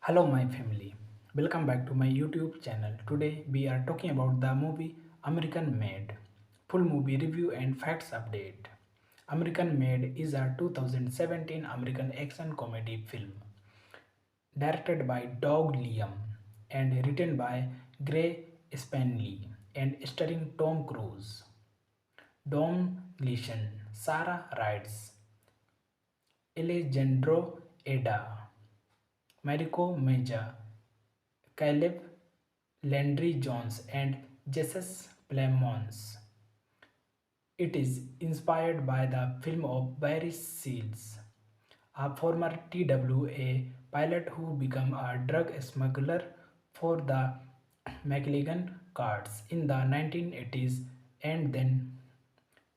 Hello, my family. Welcome back to my YouTube channel. Today we are talking about the movie American Made. Full movie review and facts update. American Made is a 2017 American action comedy film directed by Doug Liam and written by Gray Spanley and starring Tom Cruise, Dom Gleason, Sarah Rides, Alejandro Eda, Mariko Meja, Caleb Landry Jones, and Jesus Plemons. It is inspired by the film of Barry Seals, a former TWA pilot who became a drug smuggler for the McLean cards in the 1980s and then,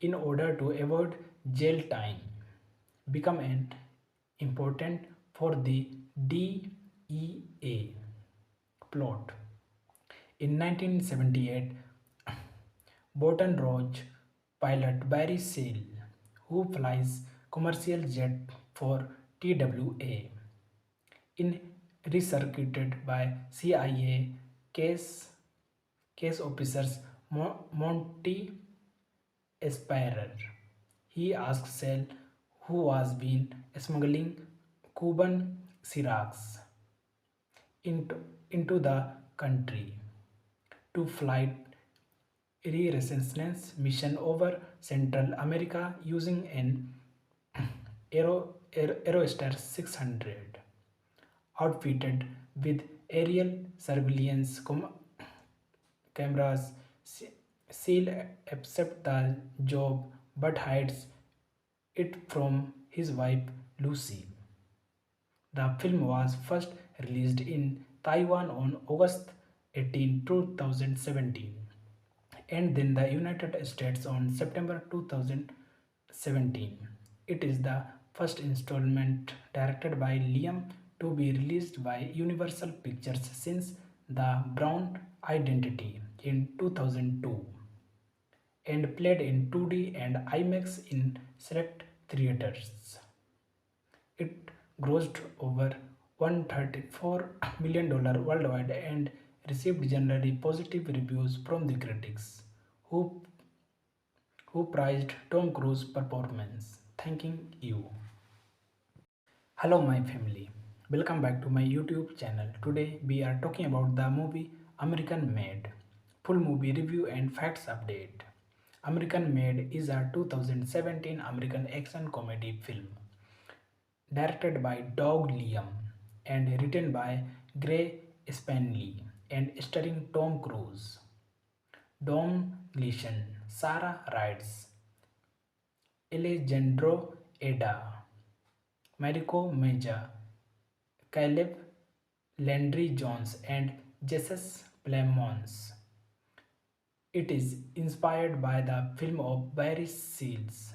in order to avoid jail time, become an important for the DEA plot. In 1978, Baton Rouge pilot Barry Seal, who flies commercial jet for TWA, in recircuited by CIA case officers Monty Esperer. He asks Sel, who was been smuggling Cuban syrups into, into the country, to flight reconnaissance mission over Central America using an Aerostar 600, outfitted with aerial surveillance cameras. Seal accepts the job but hides it from his wife Lucy. The film was first released in Taiwan on August 18, 2017, and then the United States on September 2017. It is the first installment directed by Liam to be released by Universal Pictures since The Brown Identity in 2002, and played in 2D and IMAX in select theaters. It grossed over $134 million worldwide and received generally positive reviews from the critics, who, who praised Tom Cruise's performance. Thanking you. Hello, my family. Welcome back to my YouTube channel. Today we are talking about the movie American Made. Full movie review and facts update. American Made is a 2017 American action comedy film directed by Doug Liam and written by Gray Spanley and starring Tom Cruise, Dom Gleason, Sarah Rides, Alejandro Eda, Mariko Meja, Caleb Landry Jones, and Jesus Plemons. It is inspired by the film of Barry Seals,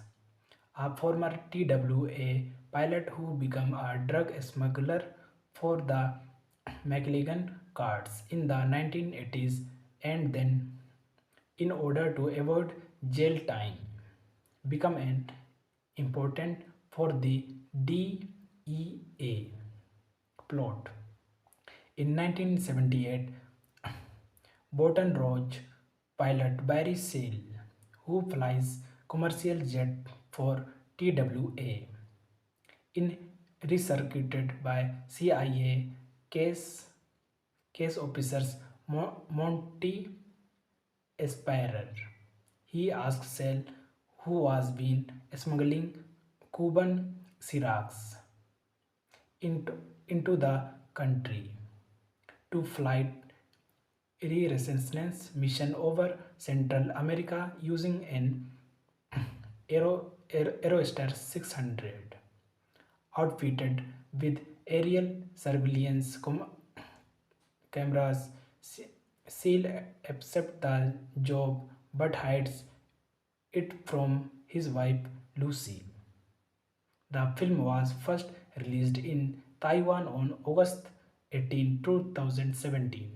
a former TWA pilot who became a drug smuggler for the McLean cards in the 1980s and then, in order to avoid jail time, become an important for the DEA plot. In 1978, Baton Rouge pilot Barry Seal, who flies commercial jet for TWA, in recircuited by CIA case officers Monty Esperer. He asks Sel, who was been smuggling Cuban syrups into, into the country, to flight reconnaissance mission over Central America using an Aerostar 600, outfitted with aerial surveillance cameras. Seal accepts the job but hides it from his wife Lucy. The film was first released in Taiwan on August 18, 2017,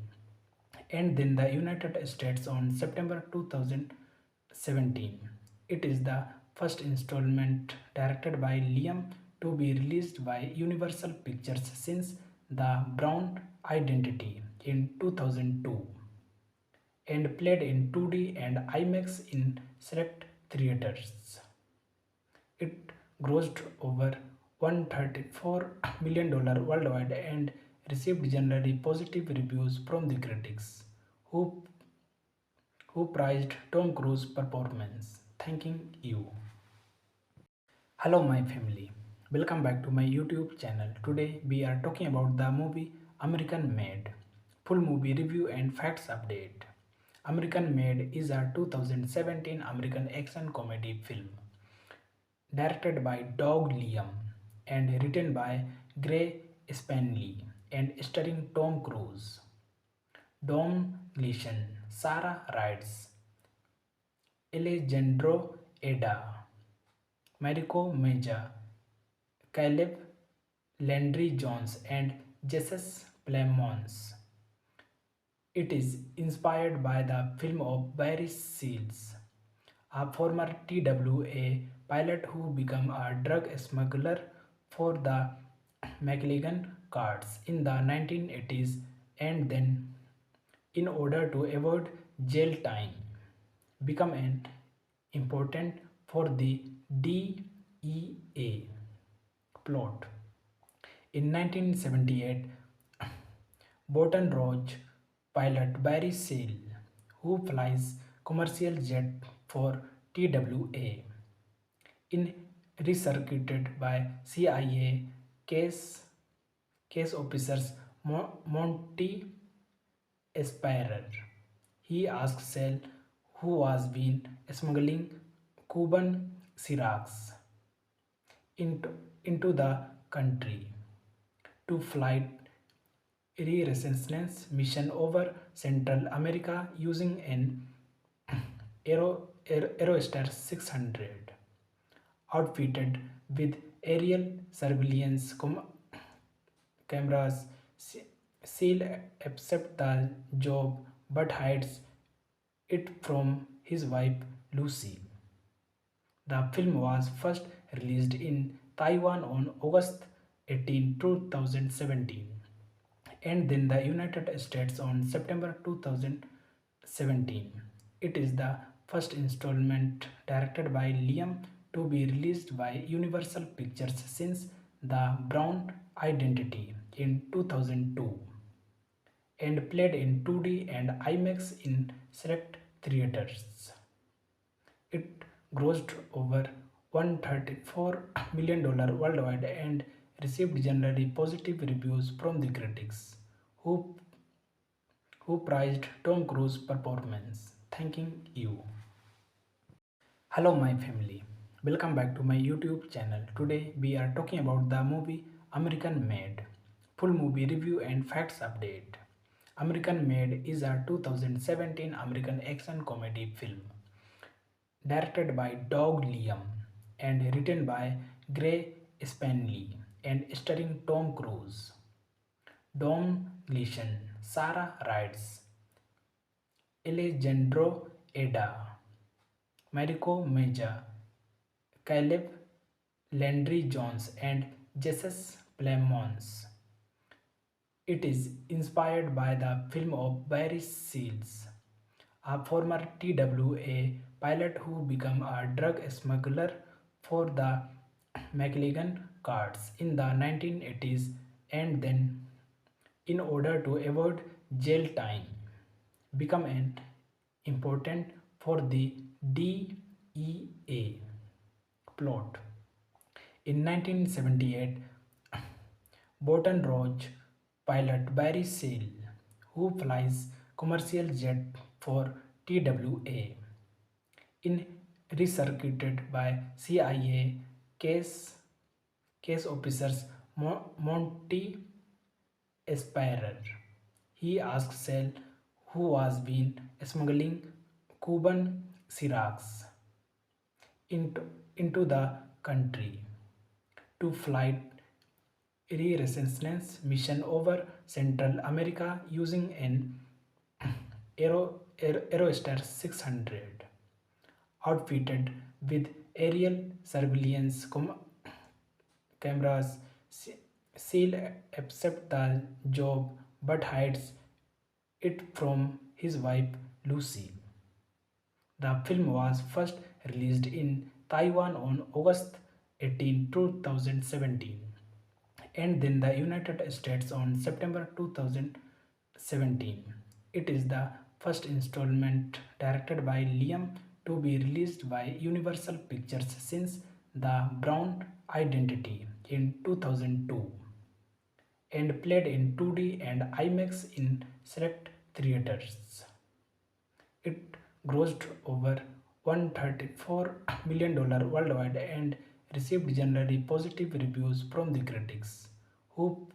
and then the United States on September 2017. It is the first installment directed by Liam to be released by Universal Pictures since The Brown Identity in 2002 and played in 2D and IMAX in select theaters. It grossed over $134 million worldwide and received generally positive reviews from the critics, who, who praised Tom Cruise's performance. Thanking you. Hello, my family. Welcome back to my YouTube channel. Today we are talking about the movie American Made. Full movie review and facts update. American Made is a 2017 American action comedy film directed by Doug Liam and written by Gray Spanley and starring Tom Cruise, Dom Gleason, Sarah Rides, Alejandro Eda, Mariko Meja, Caleb Landry Jones, and Jesus Plemons. It is inspired by the film of Barry Seals, a former TWA pilot who became a drug smuggler for the McLean cards in the 1980s and then, in order to avoid jail time, become an important for the DEA plot. In 1978, Baton Rouge pilot Barry Seal, who flies commercial jet for TWA, in recircuited by CIA case officers Monty Esperer. He asked Sell, who was been smuggling Cuban syrups into, into the country, to flight reconnaissance mission over Central America using an Aerostar 600, outfitted with aerial surveillance cameras. Seal accepts the job but hides it from his wife Lucy. The film was first released in Taiwan on August 18, 2017, and then the United States on September 2017. It is the first installment directed by Liam to be released by Universal Pictures since The Brown Identity in 2002 and played in 2D and IMAX in select theaters. It grossed over $134 million worldwide and received generally positive reviews from the critics, who, who praised Tom Cruise's performance. Thanking you. Hello, my family. Welcome back to my YouTube channel. Today we are talking about the movie American Made. Full movie review and facts update. American Made is a 2017 American action comedy film directed by Doug Liam and written by Gray Spanley and starring Tom Cruise, Dom Gleason, Sarah Rides, Alejandro Eda, Mariko Meja, Caleb Landry Jones, and Jesus Plemons. It is inspired by the film of Barry Seals, a former TWA pilot who became a drug smuggler for the McLean cards in the 1980s and then, in order to avoid jail time, become an important for the DEA plot. In 1978, Baton Rouge pilot Barry Seal, who flies commercial jet for TWA, in recircuited by CIA case officers Monty Esperer. He asked Sell, who was been smuggling Cuban syrups into the country, to flight reconnaissance mission over Central America using an Aerostar 600, outfitted with aerial surveillance cameras. Seal accepts the job but hides it from his wife Lucy. The film was first released in Taiwan on August 18, 2017, and then the United States on September 2017. It is the first installment directed by Liam to be released by Universal Pictures since The Brown Identity in 2002 and played in 2D and IMAX in select theaters. It grossed over $134 million worldwide and received generally positive reviews from the critics, who,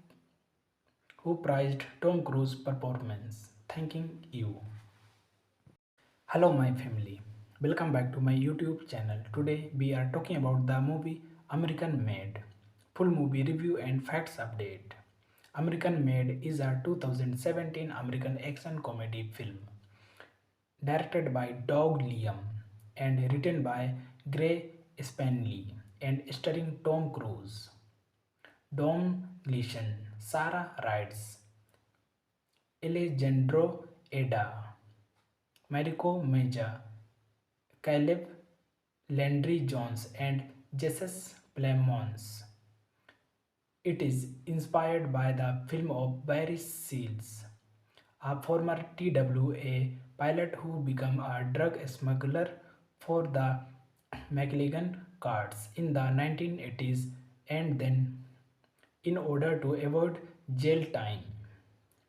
who praised Tom Cruise's performance. Thanking you. Hello, my family. Welcome back to my YouTube channel. Today we are talking about the movie American Made. Full movie review and facts update. American Made is a 2017 American action comedy film directed by Doug Liam and written by Gray Spanley and starring Tom Cruise, Dom Gleason, Sarah Rides, Alejandro Eda, Mariko Meja, Caleb Landry Jones, and Jesus Plemons. It is inspired by the film of Barry Seals, a former TWA pilot who became a drug smuggler for the McLean cards in the 1980s and then, in order to avoid jail time,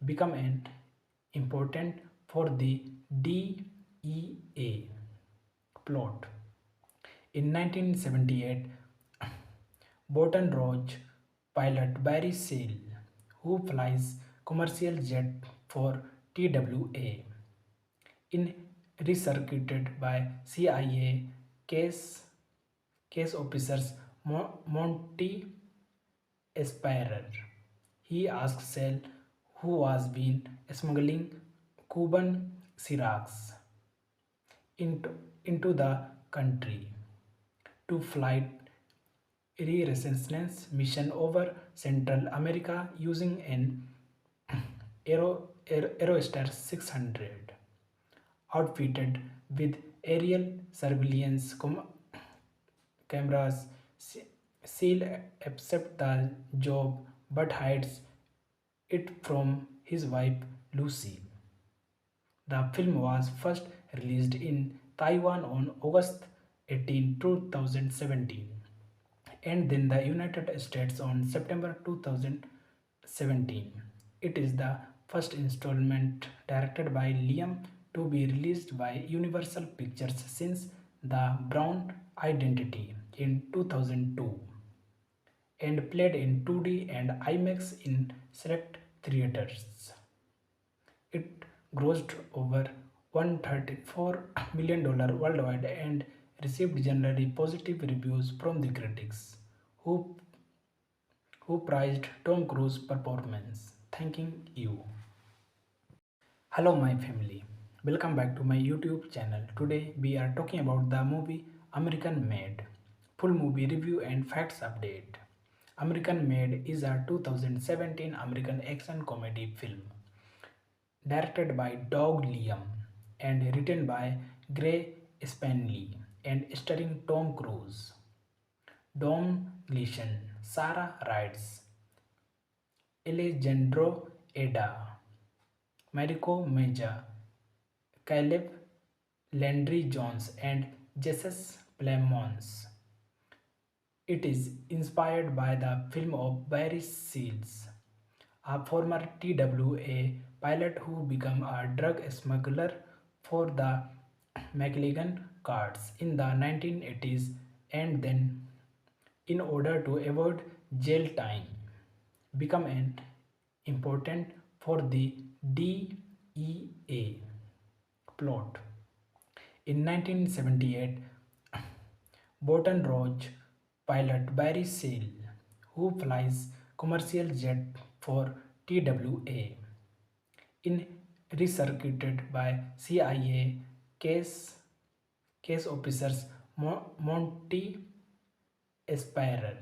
become an important for the DEA plot. In 1978, Baton Rouge pilot Barry Seal, who flies commercial jet for TWA, in recircuited by CIA case officers Monty Aspirer. He asks Sel, who was been smuggling Cuban syrups into, into the country, to flight reconnaissance mission over Central America using an Aerostar 600, outfitted with aerial surveillance cameras. Seal accepts the job but hides it from his wife Lucy. The film was first released in Taiwan on August 18, 2017, and then the United States on September 2017. It is the first installment directed by Liam to be released by Universal Pictures since The Brown Identity in 2002 and played in 2D and IMAX in select theaters. It grossed over $134 million worldwide and received generally positive reviews from the critics, who, who praised Tom Cruise's performance. Thanking you. Hello, my family. Welcome back to my YouTube channel. Today we are talking about the movie American Made. Full movie review and facts update. American Made is a 2017 American action comedy film directed by Doug Liam and written by Gray Spanley and starring Tom Cruise, Dom Gleason, Sarah Rides, Alejandro Eda, Mariko Meja, Caleb Landry Jones, and Jesus Plemons. It is inspired by the film of Barry Seals, a former TWA pilot who became a drug smuggler for the McLean cards in the 1980s and then, in order to avoid jail time, become an important for the DEA plot. In 1978, Baton Rouge pilot Barry Seal, who flies commercial jet for TWA, in recircuited by CIA case officers Monty Aspirer.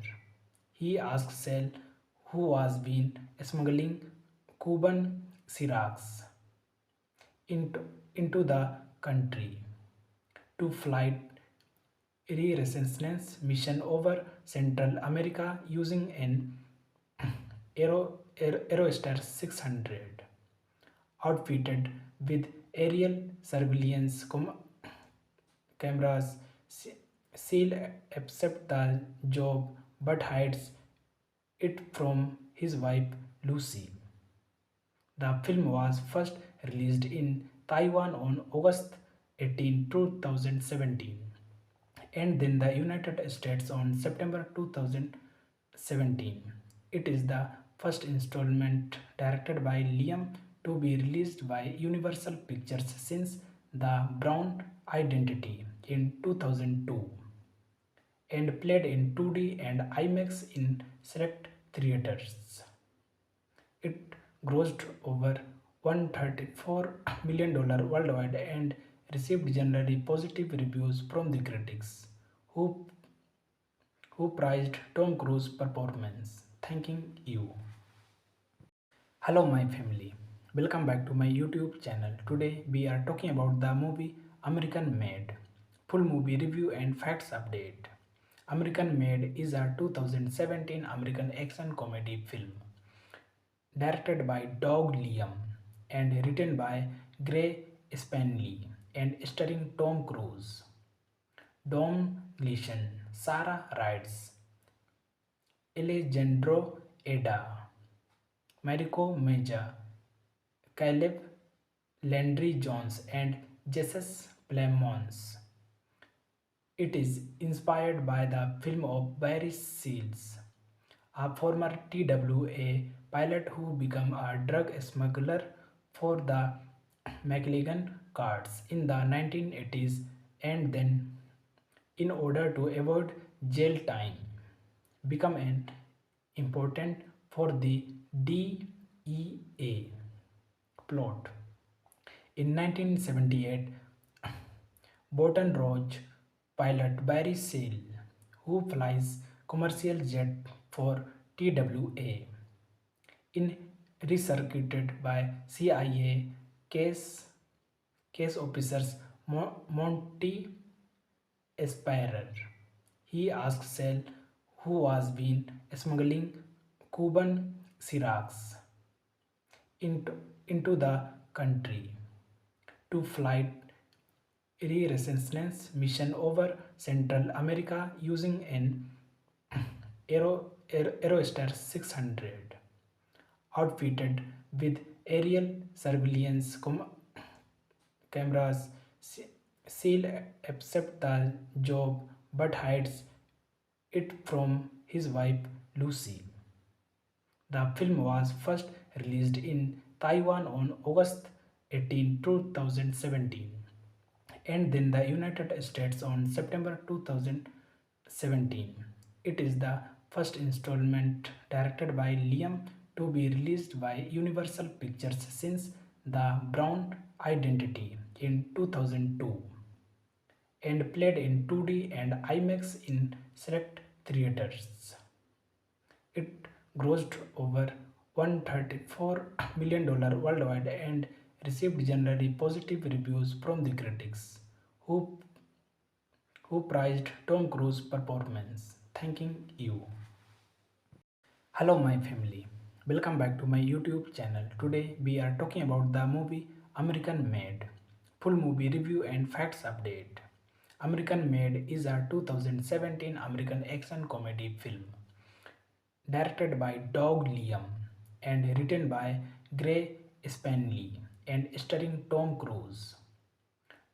He asks Sel, who was been smuggling Cuban syrups into, into the country to flight reconnaissance mission over Central America using an Aerostar 600 outfitted with aerial surveillance cameras. Seal accepts the job but hides it from his wife Lucy. The film was first released in Taiwan on August 18, 2017, and then the United States on September 2017. It is the first installment directed by Liam to be released by Universal Pictures since The Brown Identity in 2002, and played in 2D and IMAX in select theaters. It grossed over $134 million worldwide and received generally positive reviews from the critics, who, who praised Tom Cruise's performance. Thanking you. Hello, my family. Welcome back to my YouTube channel. Today we are talking about the movie American Made. Full movie review and facts update. American Made is a 2017 American action comedy film directed by Doug Liam and written by Gray Spanley and starring Tom Cruise, Dom Gleason, Sarah Rides, Alejandro Eda, Mariko Meja, Caleb Landry Jones, and Jesus Plemons. It is inspired by the film of Barry Seals, a former TWA pilot who became a drug smuggler for the McLean cards in the 1980s, and then, in order to avoid jail time, become an important for the DEA plot. In 1978, Baton Rouge pilot Barry Seal, who flies commercial jet for TWA, in recircuited by CIA case officers Monty Esperer. He asked Sell, who was been smuggling Cuban syrups into the country, to flight reconnaissance mission over Central America using an Aerostar 600 outfitted with aerial surveillance cameras. Seal accepts the job but hides it from his wife Lucy. The film was first released in Taiwan on August 18, 2017, and then the United States on September 2017. It is the first installment directed by Liam to be released by Universal Pictures since The Brown Identity in 2002, and played in 2D and IMAX in select theaters. It grossed over $134 million worldwide and received generally positive reviews from the critics, who, who praised Tom Cruise's performance. Thanking you. Hello, my family. Welcome back to my YouTube channel. Today we are talking about the movie American Made. Full movie review and facts update. American Made is a 2017 American action comedy film directed by Doug Liam and written by Gray Spanley and starring Tom Cruise,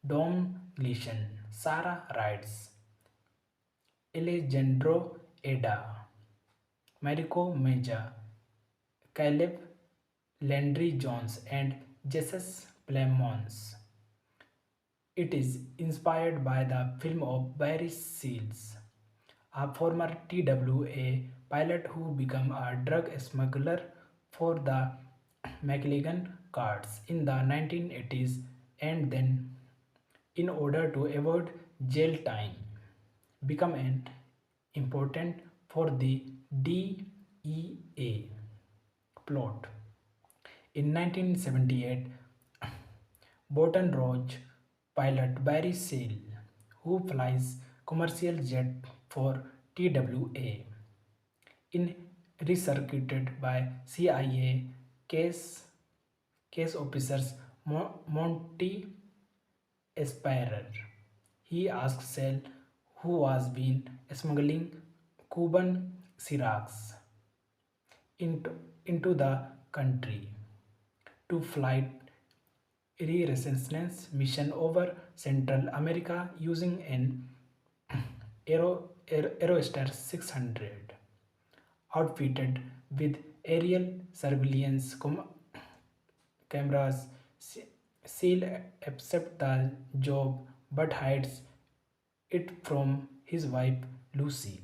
Dom Gleason, Sarah Rides, Alejandro Eda, Mariko Meja, Caleb Landry Jones, and Jesus Plemons. It is inspired by the film of Barry Seals, a former TWA pilot who became a drug smuggler for the McLean cards in the 1980s, and then, in order to avoid jail time, become an important for the DEA DEA plot. In 1978, Baton Rouge pilot Barry Seal, who flies commercial jet for TWA, in recircuited by CIA case officers Monty Esperer. He asked Sale, who was been smuggling Cuban syrups into, into the country, to flight reconnaissance mission over Central America using an Aerostar 600, outfitted with aerial surveillance cameras. Seal accepts the job but hides it from his wife Lucy.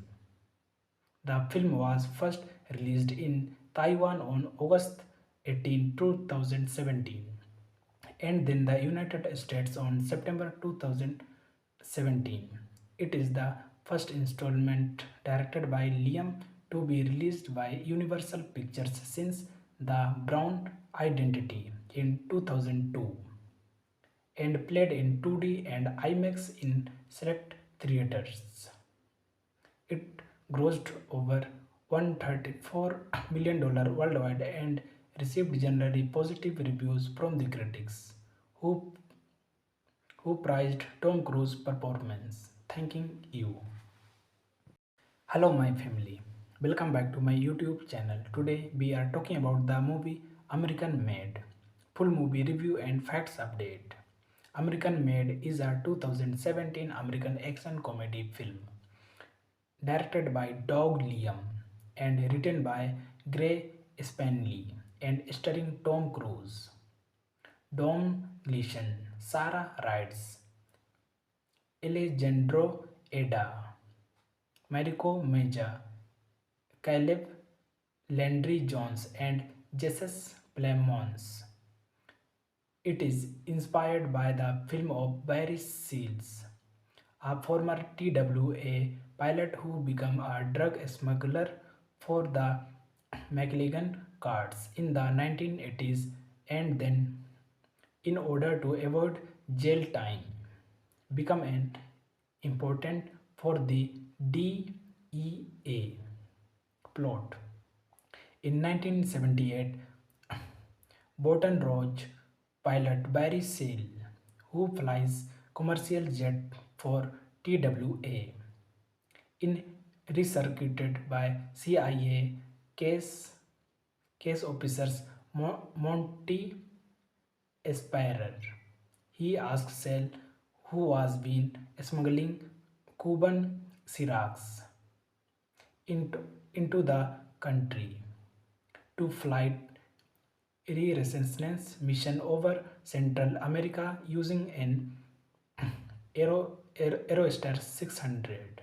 The film was first released in Taiwan on August 18, 2017, and then the United States on September 2017. It is the first installment directed by Liam to be released by Universal Pictures since The Brown Identity in 2002, and played in 2D and IMAX in select theaters. It grossed over $134 million worldwide and received generally positive reviews from the critics, who, who praised Tom Cruise's performance. Thanking you. Hello, my family. Welcome back to my YouTube channel. Today we are talking about the movie American Made. Full movie review and facts update. American Made is a 2017 American action comedy film directed by Doug Liam and written by Gray Spanley and starring Tom Cruise, Dom Gleason, Sarah Rides, Alejandro Eda, Mariko Meja, Caleb Landry Jones, and Jesus Plemons. It is inspired by the film of Barry Seals, a former TWA pilot who became a drug smuggler for the McLean cards in the 1980s, and then, in order to avoid jail time, become an important for the DEA plot. In 1978, Baton Rouge pilot Barry Seal, who flies commercial jet for TWA, in recircuited by CIA case officers Monty Esperer. He asked Sale, who was been smuggling Cuban syrups into, into the country, to flight reconnaissance mission over Central America using an Aerostar 600,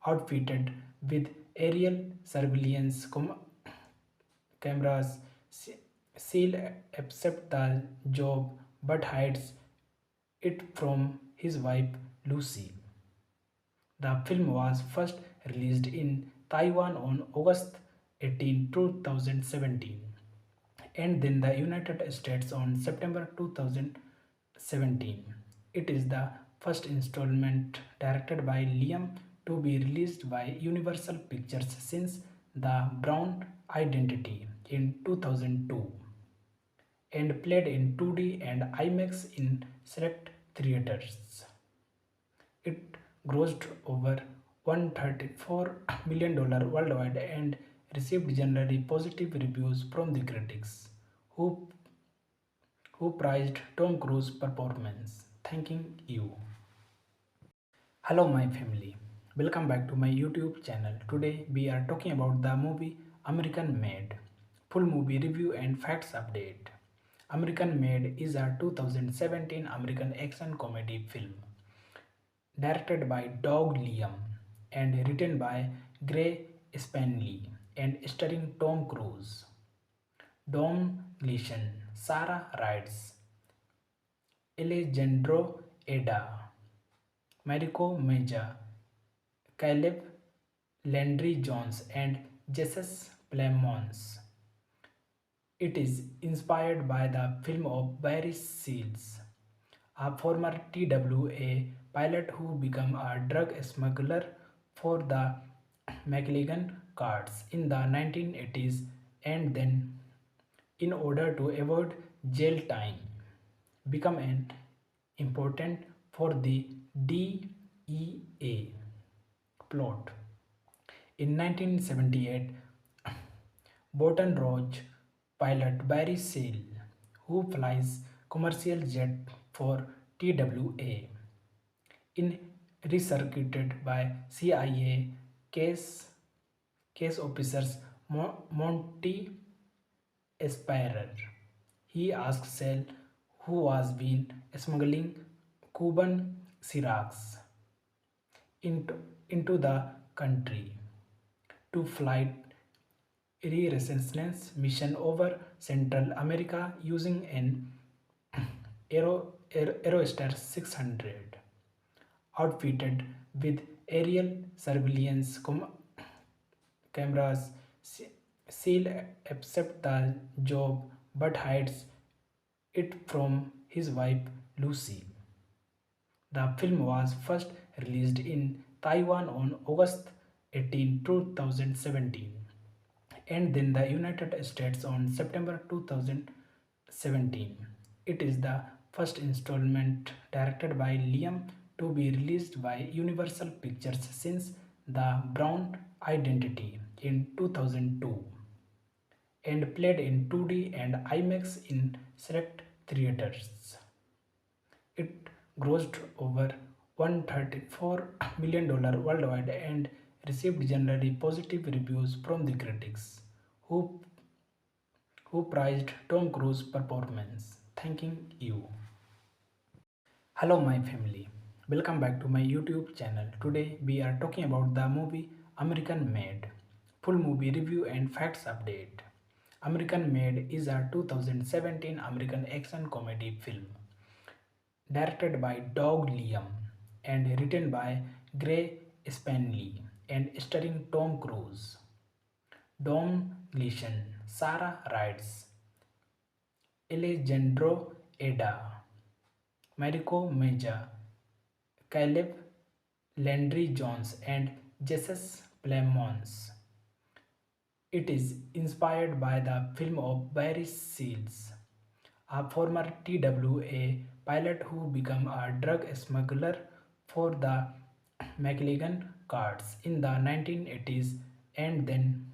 outfitted with aerial surveillance cameras. Seal accepts the job but hides it from his wife Lucy. The film was first released in Taiwan on August 18, 2017, and then the United States on September 2017. It is the first installment directed by Liam to be released by Universal Pictures since The Brown Identity in 2002, and played in 2D and IMAX in select theaters. It grossed over $134 million worldwide and received generally positive reviews from the critics, who, who praised Tom Cruise's performance. Thanking you. Hello, my family. Welcome back to my YouTube channel. Today we are talking about the movie American Made. Full movie review and facts update. American Made is a 2017 American action comedy film directed by Doug Liam and written by Gray Spanley and starring Tom Cruise, Dom Gleason, Sarah Rides, Alejandro Eda, Mariko Meja, Caleb Landry Jones, and Jesus Plemons. It is inspired by the film of Barry Seals, a former TWA pilot who became a drug smuggler for the McLean cards in the 1980s and then, in order to avoid jail time, become an important for the DEA plot. In 1978, Baton Rouge pilot Barry Seal, who flies commercial jet for TWA, in recircuited by CIA case case officers Monty Aspirer. He asked Sell, who was been smuggling Cuban syrups into, into the country, to flight reconnaissance mission over Central America using an Aerostar 600, outfitted with aerial surveillance cameras. Seal accepts the job but hides it from his wife Lucy. The film was first released in Taiwan on August 18, 2017, and then the United States on September 2017. It is the first installment directed by Liam to be released by Universal Pictures since The Brown Identity in 2002, and played in 2D and IMAX in select theaters. It grossed over $134 million worldwide and received generally positive reviews from the critics, who, who praised Tom Cruise's performance. Thanking you. Hello, my family. Welcome back to my YouTube channel. Today we are talking about the movie American Made. Full movie review and facts update. American Made is a 2017 American action comedy film directed by Doug Liam and written by Gray Spanley and starring Tom Cruise, Don Gleason, Sarah Rides, Alejandro Eda, Mariko Meja, Caleb Landry Jones, and Jesus Plemons. It is inspired by the film of Barry Seals, a former TWA pilot who became a drug smuggler for the McLean cards in the 1980s and then,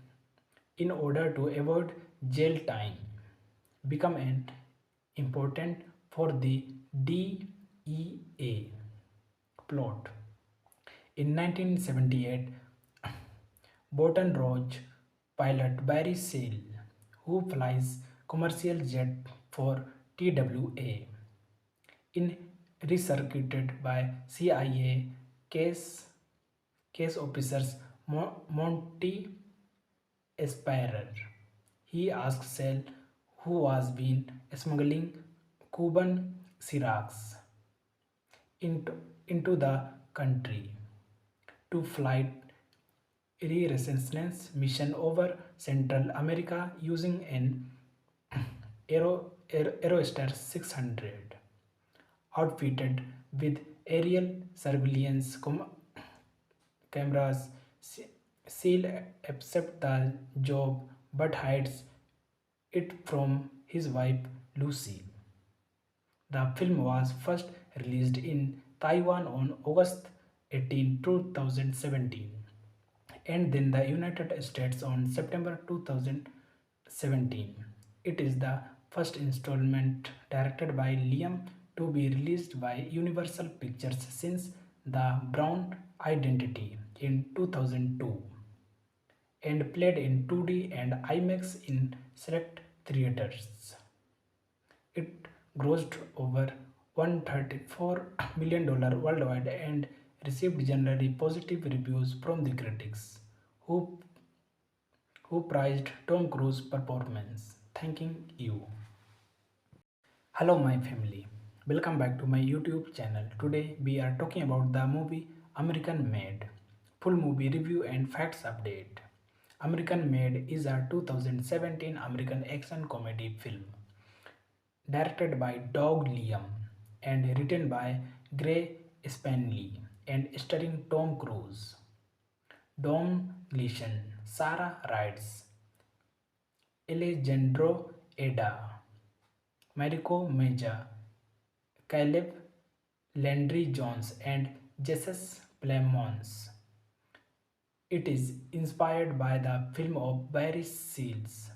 in order to avoid jail time, become an important for the DEA plot. In 1978, Baton Rouge pilot Barry Seal, who flies commercial jet for TWA, in recircuited by CIA case officers Monty Aspirer. He asked Sell, who was been smuggling Cuban syrups into the country, to flight reconnaissance mission over Central America using an Aerostar 600, outfitted with aerial surveillance cameras. Seal accepts the job but hides it from his wife Lucy. The film was first released in Taiwan on August 18, 2017, and then the United States on September 2017. It is the first installment directed by Liam to be released by Universal Pictures since The Brown Identity in 2002, and played in 2D and IMAX in select theaters. It grossed over $134 million worldwide and received generally positive reviews from the critics, who, who praised Tom Cruise's performance. Thanking you. Hello, my family. Welcome back to my YouTube channel. Today we are talking about the movie American Made. Full movie review and facts update. American Made is a 2017 American action comedy film directed by Doug Liam and written by Gray Spanley and starring Tom Cruise, Dom Gleason, Sarah Rides, Alejandro Eda, Mariko Meja, Caleb Landry Jones, and Jesus Plemons. It is inspired by the film of Barry Seals,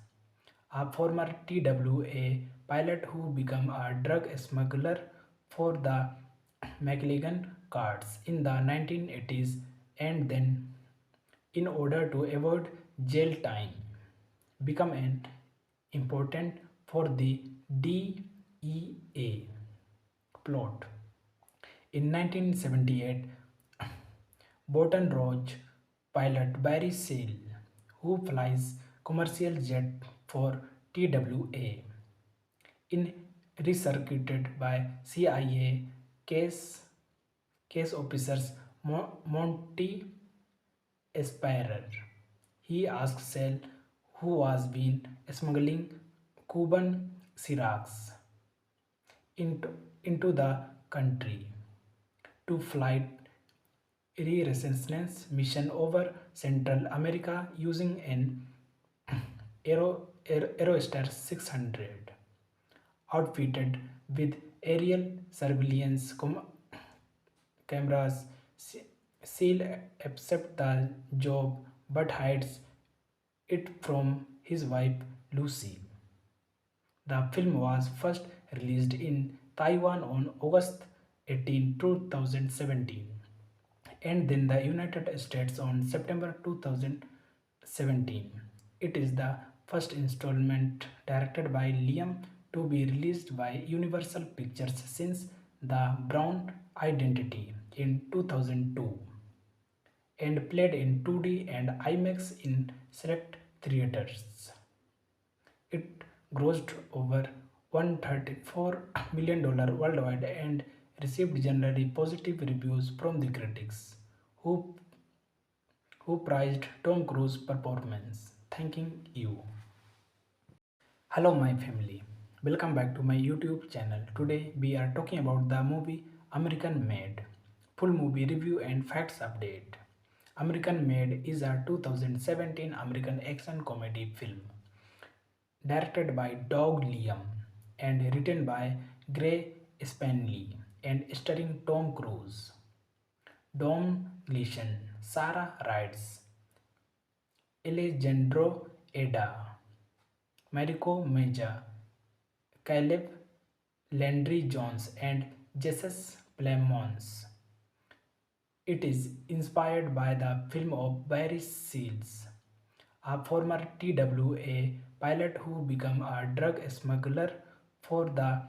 a former TWA pilot who became a drug smuggler for the McLegan cards in the 1980s and then, in order to avoid jail time, become an important for the DEA plot. In 1978, Baton Rouge pilot Barry Seal, who flies commercial jet for TWA, in recircuited by CIA case officers Monty Esperer. He asks Sel, who has been smuggling Cuban syrups into, into the country, to flight reconnaissance mission over Central America using an Aerostar 600, outfitted with aerial surveillance cameras. Seal accepts the job but hides it from his wife Lucy. The film was first released in Taiwan on August 18, 2017, and then the United States on September 2017. It is the first installment directed by Liam to be released by Universal Pictures since The Brown Identity in 2002, and played in 2D and IMAX in select theaters. It grossed over $134 million worldwide and received generally positive reviews from the critics, who, who praised Tom Cruise's performance. Thanking you. Hello, my family. Welcome back to my YouTube channel. Today we are talking about the movie American Made. Full movie review and facts update. American Made is a 2017 American action comedy film directed by Doug Liam and written by Gray Spanley and starring Tom Cruise, Dom Gleason, Sarah Rides, Alejandro Eda, Mariko Meja, Caleb Landry Jones, and Jesus Plemons. It is inspired by the film of Barry Seals, a former TWA pilot who became a drug smuggler for the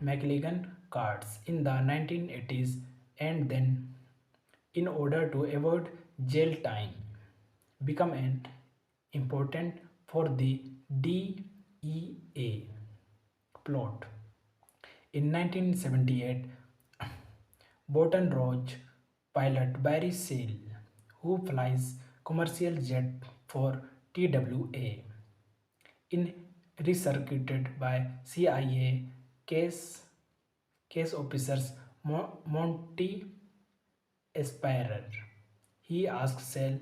McLegan cards in the 1980s and then, in order to avoid jail time, become an important for the DEA plot. In 1978, Baton Rouge pilot Barry Seal, who flies commercial jet for TWA, in recircuited by CIA case officers Monty Esperer. He asks Sel,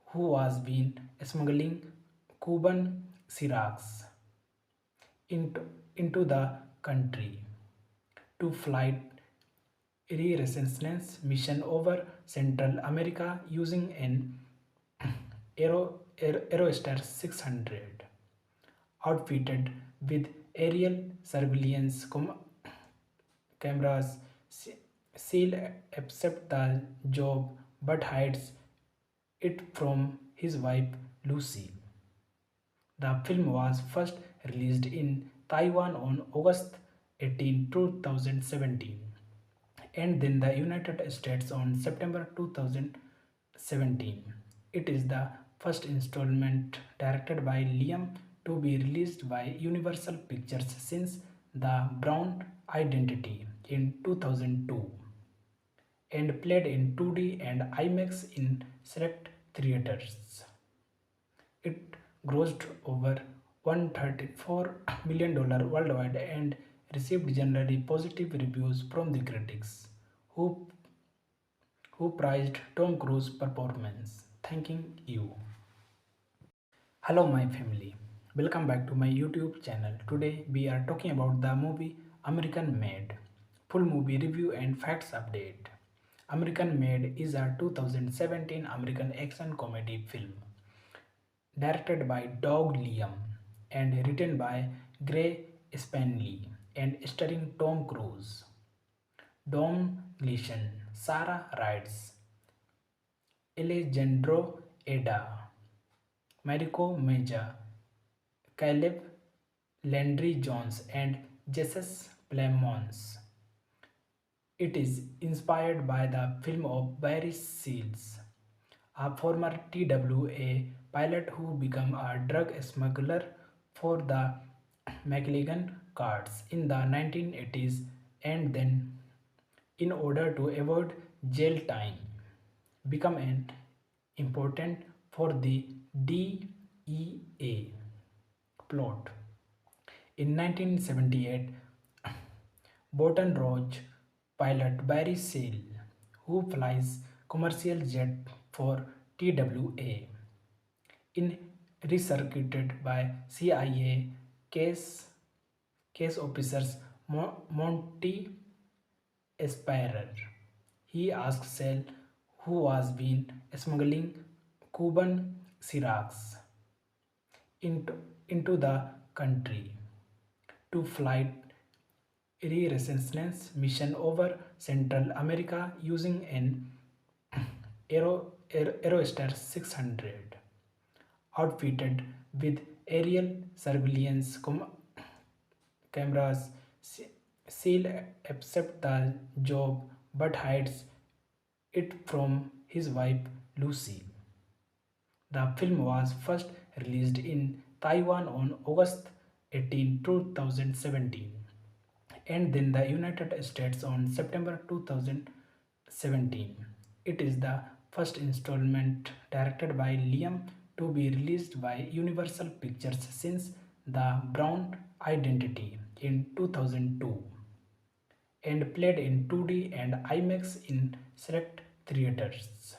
who has been smuggling Cuban syrups into, into the country, to flight reconnaissance mission over Central America using an Aerostar 600, outfitted with aerial surveillance cameras. Seal accepts the job but hides it from his wife Lucy. The film was first released in Taiwan on August 18, 2017, and then the United States on September 2017. It is the first installment directed by Liam to be released by Universal Pictures since The Brown Identity in 2002, and played in 2D and IMAX in select theaters. It grossed over $134 million worldwide and received generally positive reviews from the critics, who, who praised Tom Cruise's performance. Thanking you. Hello, my family. Welcome back to my YouTube channel. Today we are talking about the movie American Made. Full movie review and facts update. American Made is a 2017 American action comedy film directed by Doug Liam and written by Gray Spanley and starring Tom Cruise, Dom Gleason, Sarah Rides, Alejandro Eda, Mariko Meja, Caleb Landry Jones, and Jesus Plemons. It is inspired by the film of Barry Seals, a former TWA pilot who became a drug smuggler for the McLean cards in the 1980s and then, in order to avoid jail time, become an important for the DEA plot. In 1978, Baton Rouge pilot Barry Seal, who flies commercial jet for TWA, in recircuited by CIA case officers Monty Aspirer. He asks Sel, who was been smuggling Cuban syrups into, into the country, to flight reconnaissance mission over Central America using an Aerostar 600, outfitted with aerial surveillance cameras. Seal accepts the job but hides it from his wife Lucy. The film was first released in Taiwan on August 18, 2017, and then the United States on September 2017. It is the first installment directed by Liam to be released by Universal Pictures since The Brown Identity in 2002, and played in 2D and IMAX in select theaters.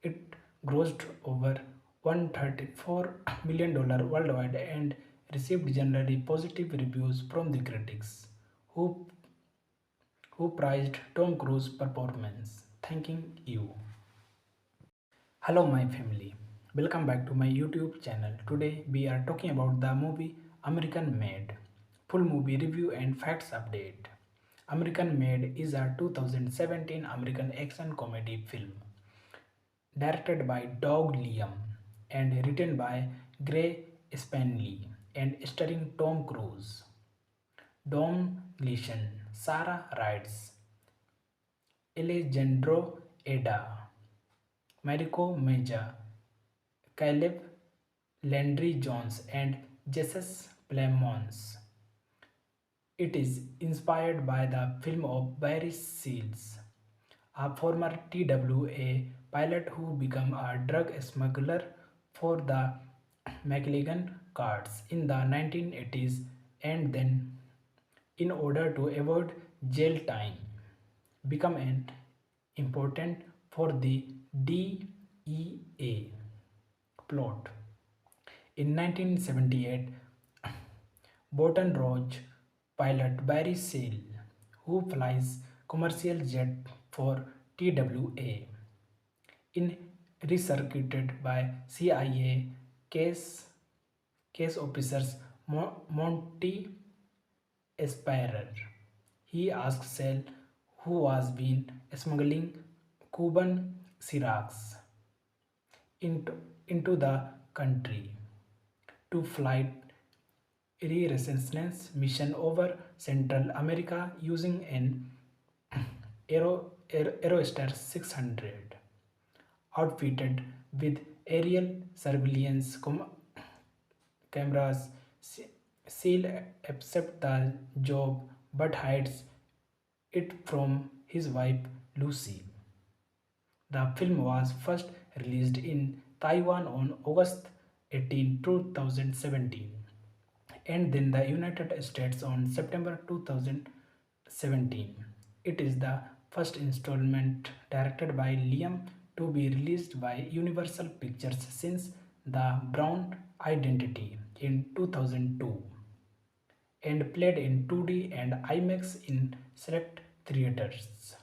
It grossed over $134 million worldwide and received generally positive reviews from the critics, who, who praised Tom Cruise's performance. Thanking you. Hello, my family. Welcome back to my YouTube channel. Today we are talking about the movie American Made. Full movie review and facts update. American Made is a 2017 American action comedy film directed by Doug Liam and written by Gray Spanley and starring Tom Cruise, Dom Gleason, Sarah Rides, Alejandro Eda, Mariko Meja, Caleb Landry Jones, and Jesus Plemons. It is inspired by the film of Barry Seals, a former TWA pilot who became a drug smuggler for the McLean cards in the 1980s and then, in order to avoid jail time, become an important for the DEA plot. In 1978, Baton Rouge pilot Barry Seal, who flies commercial jet for TWA, in recircuited by CIA case officers Monty Aspirer. He asks Sel, who was been smuggling Cuban syrups into the country, to flight reconnaissance mission over Central America using an Aerostar 600, outfitted with aerial surveillance cameras. Seal accepts the job but hides it from his wife Lucy. The film was first released in Taiwan on August 18, 2017, and then the United States on September 2017. It is the first installment directed by Liam to be released by Universal Pictures since The Brown Identity in 2002 and played in 2D and IMAX in select theaters.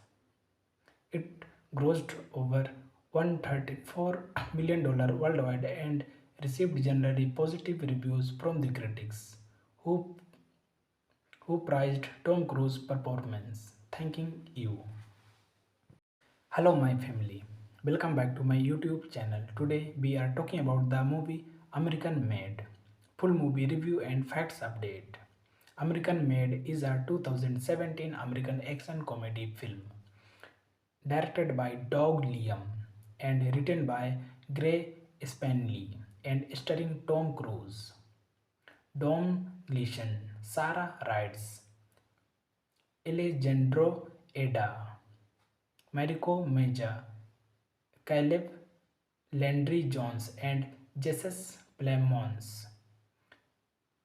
It grossed over $134 million worldwide and received generally positive reviews from the critics, who, who praised Tom Cruise's performance. Thanking you. Hello, my family. Welcome back to my YouTube channel. Today we are talking about the movie American Made. Full movie review and facts update. American Made is a 2017 American action comedy film directed by Doug Liam and written by Gray Spanley and starring Tom Cruise, Don Gleason, Sarah Rides, Alejandro Eda, Mariko Meja, Caleb Landry Jones, and Jesus Plemons.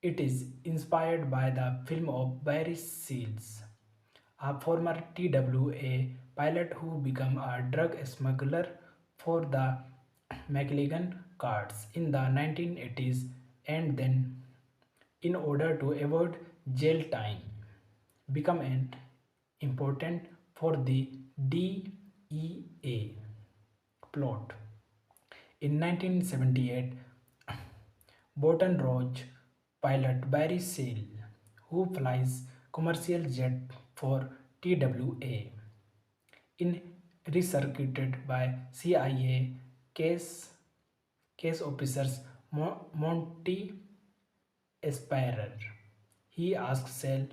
It is inspired by the film of Barry Seals, a former TWA pilot who became a drug smuggler for the McLean cards in the 1980s and then, in order to avoid jail time, become an important for the DEA plot. In 1978, Baton Rouge pilot Barry Seal, who flies commercial jet for TWA, in recircuited by CIA case officers Monty Esperer. He asked Sell,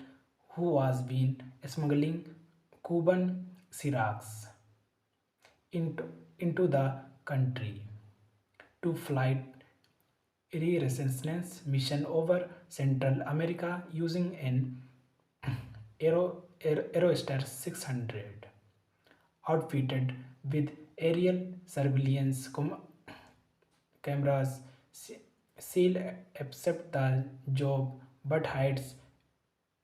who was been smuggling Cuban syrups into the country, to flight reconnaissance mission over Central America using an Aerostar 600, outfitted with aerial surveillance cameras. Seal accepts the job but hides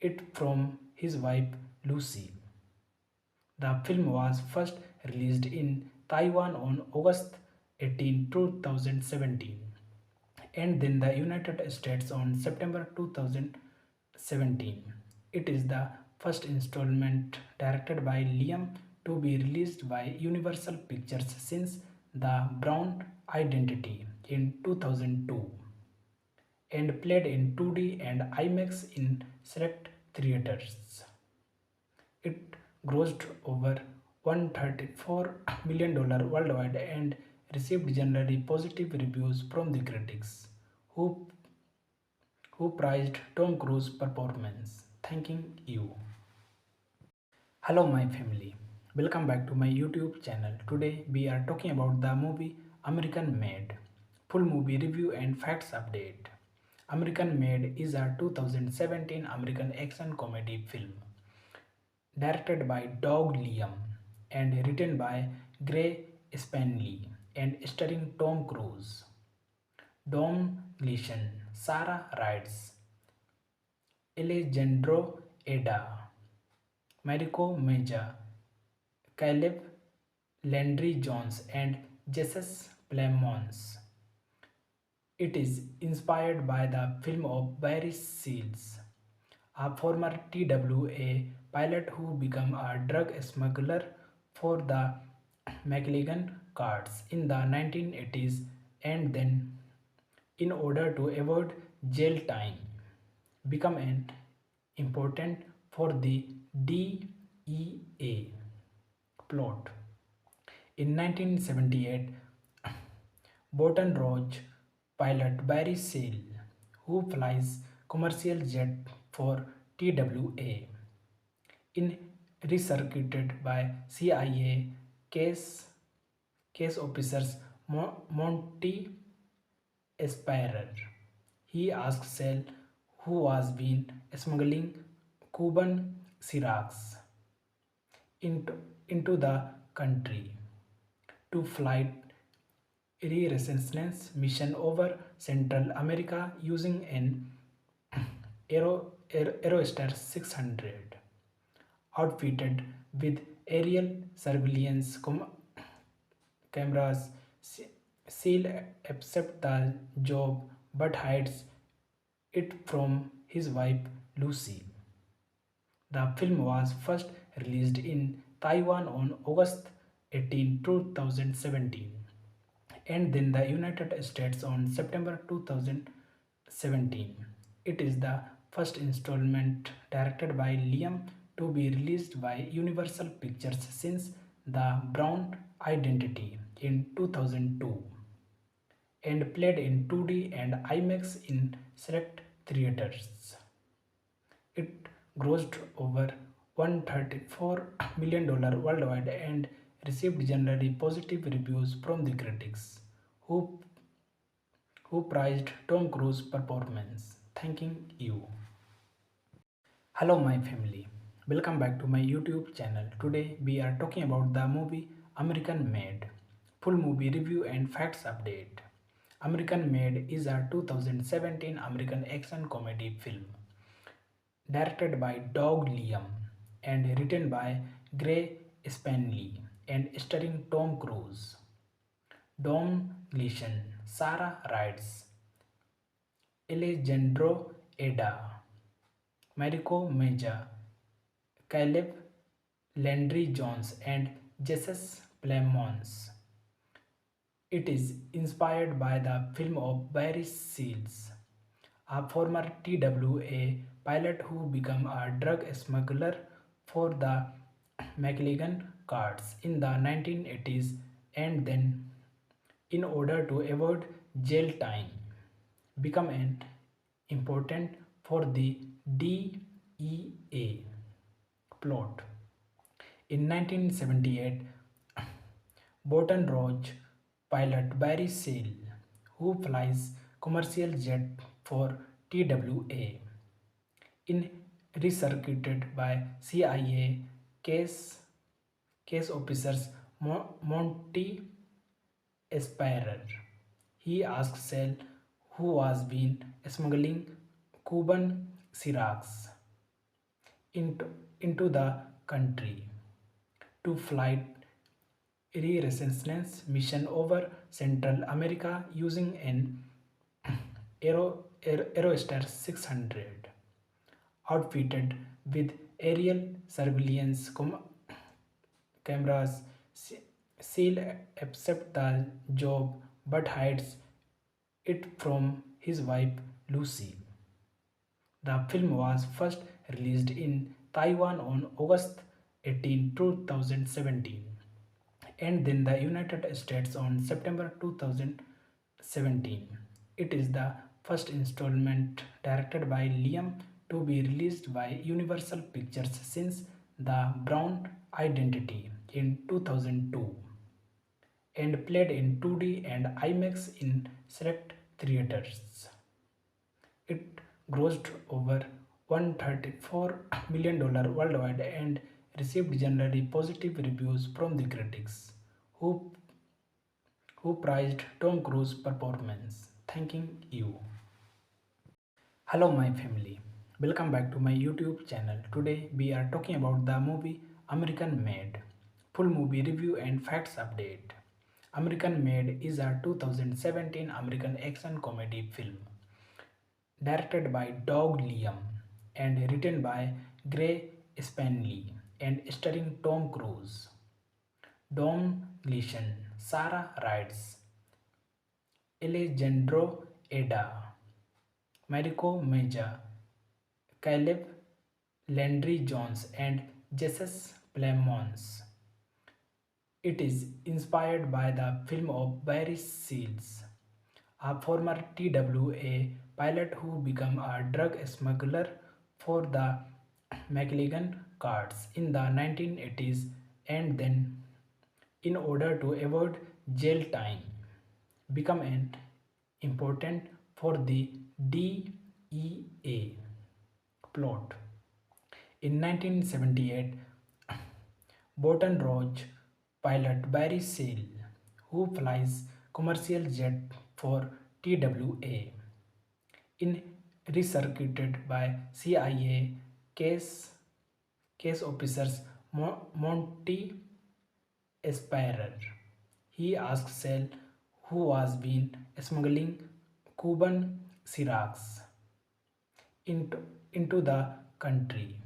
it from his wife Lucy. The film was first released in Taiwan on August 18, 2017, and then the United States on September 2017. It is the first installment directed by Liam to be released by Universal Pictures since The Brown Identity in 2002 and played in 2D and IMAX in select theaters. It grossed over $134 million worldwide and received generally positive reviews from the critics, who, who praised Tom Cruise's performance. Thanking you. Hello, my family. Welcome back to my YouTube channel. Today we are talking about the movie American Made. Full movie review and facts update. American Made is a 2017 American action comedy film directed by Doug Liam and written by Gray Spanley and starring Tom Cruise, Don Gleason, Sarah Rides, Alejandro Eda, Mariko Meja, Caleb Landry Jones, and Jesus Plemons. It is inspired by the film of Barry Seals, a former TWA pilot who became a drug smuggler for the McLean cards in the 1980s and then, in order to avoid jail time, become an important for the DEA plot. In 1978, Baton Rouge pilot Barry Seal, who flies commercial jet for TWA, in recircuited by CIA case officers Monty Esperer. He asked Sell, who was been smuggling Cuban syrups into the country, to flight reconnaissance mission over Central America using an Aerostar 600, outfitted with aerial surveillance cameras. Seal accepts the job but hides it from his wife Lucy. The film was first released in Taiwan on August 18, 2017, and then the United States on September 2017. It is the first installment directed by Liam to be released by Universal Pictures since The Brown Identity in 2002, and played in 2D and IMAX in select theaters. It grossed over $134 million worldwide and received generally positive reviews from the critics, who, who praised Tom Cruise's performance. Thanking you. Hello, my family. Welcome back to my YouTube channel. Today we are talking about the movie American Made. Full movie review and facts update. American Made is a 2017 American action comedy film directed by Doug Liam and written by Gray Spanley and starring Tom Cruise, Dom Gleason, Sarah Rides, Alejandro Eda, Mariko Meja, Caleb Landry Jones, and Jesus Plemons. It is inspired by the film of Barry Seals, a former TWA pilot who became a drug smuggler for the McLean cards in the 1980s, and then, in order to avoid jail time, become an important for the DEA plot. In 1978, Baton Rouge pilot Barry Seal, who flies commercial jet for TWA, in recircuited by CIA case officers Monty Esperer. He asks Sel, who has been smuggling Cuban syrax into, into the country, to flight reconnaissance mission over Central America using an Aerostar 600, outfitted with aerial surveillance cameras. Seal accepts the job but hides it from his wife Lucy. The film was first released in Taiwan on August 18, 2017, and then the United States on September 2017. It is the first installment directed by Liam to be released by Universal Pictures since The Brown Identity in 2002, and played in 2D and IMAX in select theaters. It grossed over $134 million worldwide and received generally positive reviews from the critics, who, who praised Tom Cruise's performance. Thanking you. Hello, my family. Welcome back to my YouTube channel. Today we are talking about the movie American Made. Full movie review and facts update. American Made is a 2017 American action comedy film directed by Doug Liam and written by Gray Spanley and starring Tom Cruise, Dom Gleason, Sarah Rides, Alejandro Eda, Mariko Meja, Caleb Landry Jones, and Jesus Plemons. It is inspired by the film of Barry Seals, a former TWA pilot who became a drug smuggler for the McLean cards in the 1980s, and then, in order to avoid jail time, become an important for the DEA plot. In 1978, Baton Rouge pilot Barry Seal, who flies commercial jet for TWA. In recircuited by CIA case case officers Monty Esperer. He asked Sel, who was been smuggling Cuban syrax into, into the country,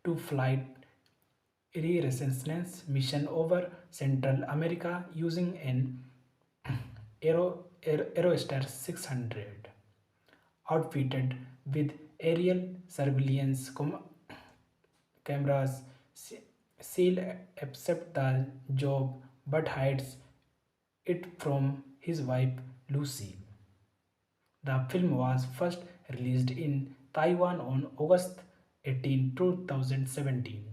to flight reconnaissance mission over Central America using an Aerostar 600, outfitted with aerial surveillance cameras. Seal accepts the job but hides it from his wife Lucy. The film was first released in Taiwan on August 18, 2017,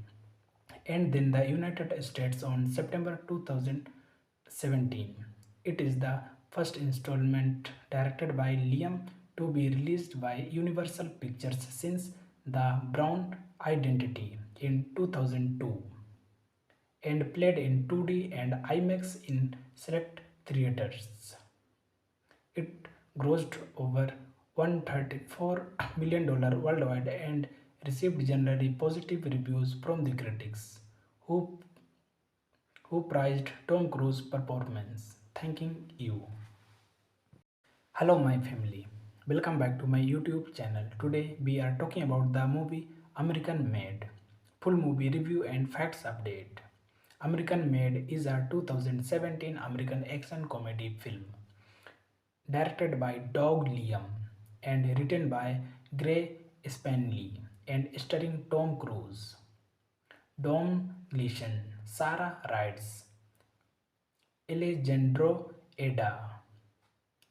and then the United States on September 2017. It is the first installment directed by Liam to be released by Universal Pictures since The Brown Identity in 2002, and played in 2D and IMAX in select theaters. It grossed over $134 million worldwide and received generally positive reviews from the critics, who, who praised Tom Cruise's performance. Thanking you. Hello, my family. Welcome back to my YouTube channel. Today we are talking about the movie American Made. Full movie review and facts update. American Made is a 2017 American action comedy film directed by Doug Liam and written by Gray Spanley and starring Tom Cruise, Dom Gleason, Sarah Rides, Alejandro Eda,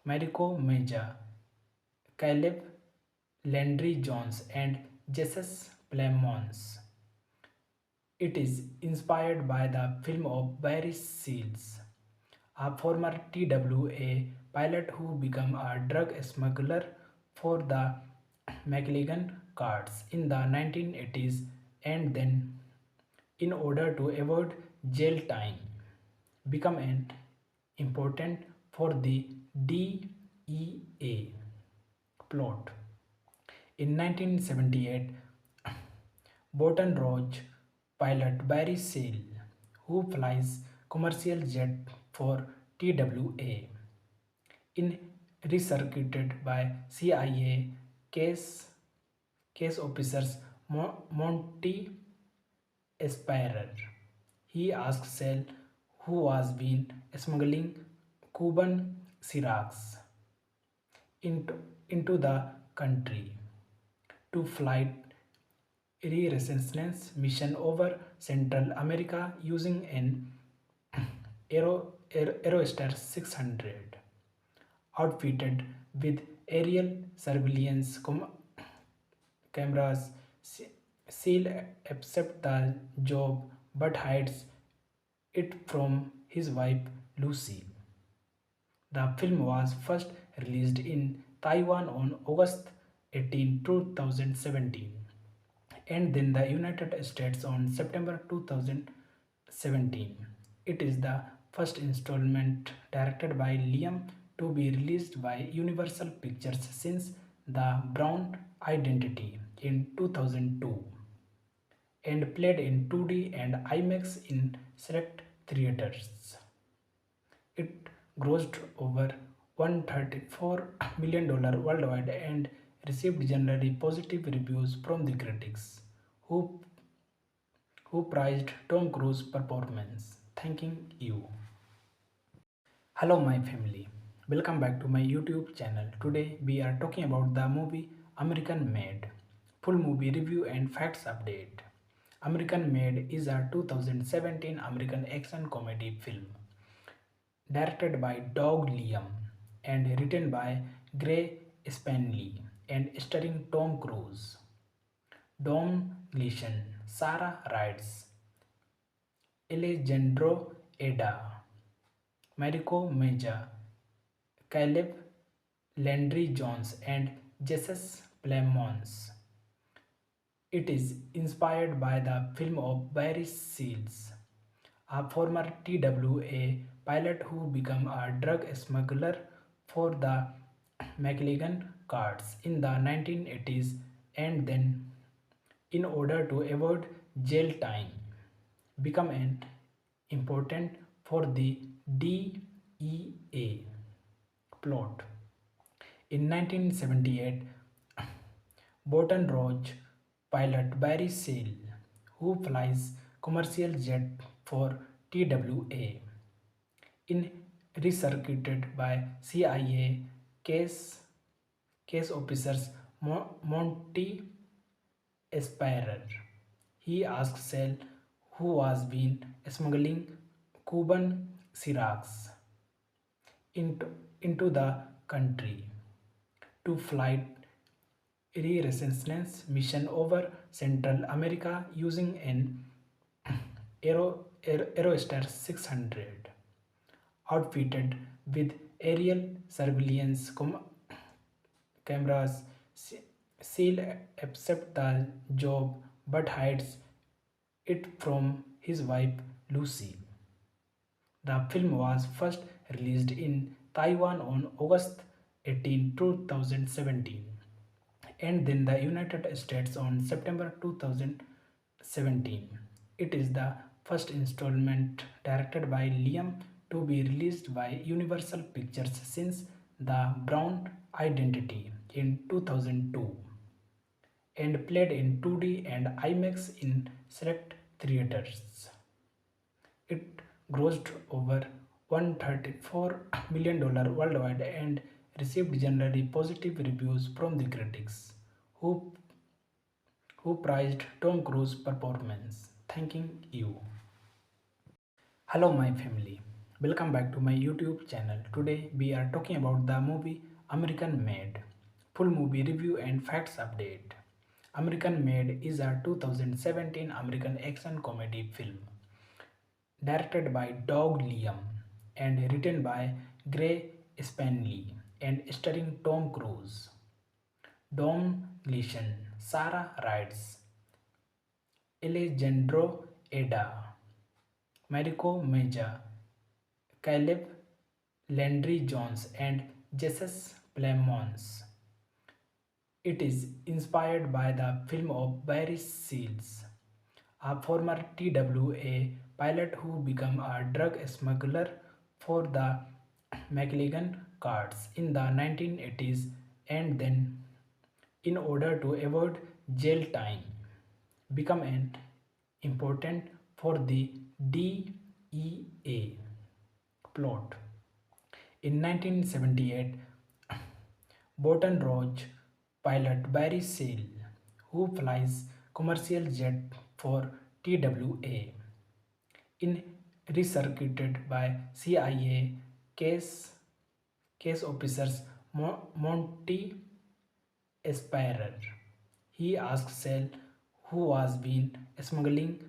Mariko Meja, Caleb Landry Jones, and Jesus Plemons. It is inspired by the film of Barry Seals, a former TWA pilot who became a drug smuggler for the McLean cards in the 1980s, and then, in order to avoid jail time, become an important for the DEA plot. In 1978, Baton Rouge pilot Barry Seal, who flies commercial jet for TWA, in recircuited by CIA case officers Monty Esperer. He asked Sel, who was been smuggling Cuban syrax into the country, to flight reconnaissance mission over Central America using an Aerostar 600, outfitted with aerial surveillance cameras. Seal accepts the job but hides it from his wife Lucy. The film was first released in Taiwan on August 18, 2017, and then the United States on September 2017. It is the first installment directed by Liam to be released by Universal Pictures since The Brown Identity in 2002, and played in 2D and IMAX in select theaters. It grossed over $134 million worldwide and received generally positive reviews from the critics, who, who praised Tom Cruise's performance. Thanking you. Hello, my family. Welcome back to my YouTube channel. Today we are talking about the movie American Made. Full movie review and facts update. American Made is a 2017 American action comedy film directed by Doug Liam and written by Gray Spanley and starring Tom Cruise, Dom Gleason, Sarah Rides, Alejandro Eda, Mariko Meja, Caleb Landry Jones, and Jesus Plemons. It is inspired by the film of Barry Seals, a former TWA pilot who became a drug smuggler for the McLegan cards in the 1980s, and then, in order to avoid jail time, become an important for the DEA plot. In 1978, Baton Rouge pilot Barry Seal, who flies commercial jet for TWA, in recircuited by CIA case officers Monty Esperer. He asked Sale, who was been smuggling Cuban syrups into, into the country, to flight reconnaissance mission over Central America using an Aerostar 600, outfitted with aerial surveillance cameras. Seal accepts the job but hides it from his wife Lucy. The film was first released in Taiwan on August 18, 2017, and then the United States on September 2017. It is the first installment directed by Liam to be released by Universal Pictures since The Brown Identity in 2002, and played in 2D and IMAX in select theaters. It grossed over $134 million worldwide and received generally positive reviews from the critics, who, who praised Tom Cruise's performance. Thanking you. Hello, my family. Welcome back to my YouTube channel. Today we are talking about the movie American Made. Full movie review and facts update. American Made is a 2017 American action comedy film directed by Doug Liam and written by Gray Spanley and starring Tom Cruise, Dom Gleason, Sarah Rides, Alejandro Eda, Mariko Meja, Caleb Landry Jones, and Jesus Plemons. It is inspired by the film of Barry Seals, a former TWA pilot who became a drug smuggler for the McLegan cards in the 1980s, and then, in order to avoid jail time, become an important for the DEA plot. In 1978, Baton Rouge pilot Barry Seal, who flies commercial jet for TWA, in recircuited by CIA case officers Monty Esperer. He asked Sale, who was been smuggling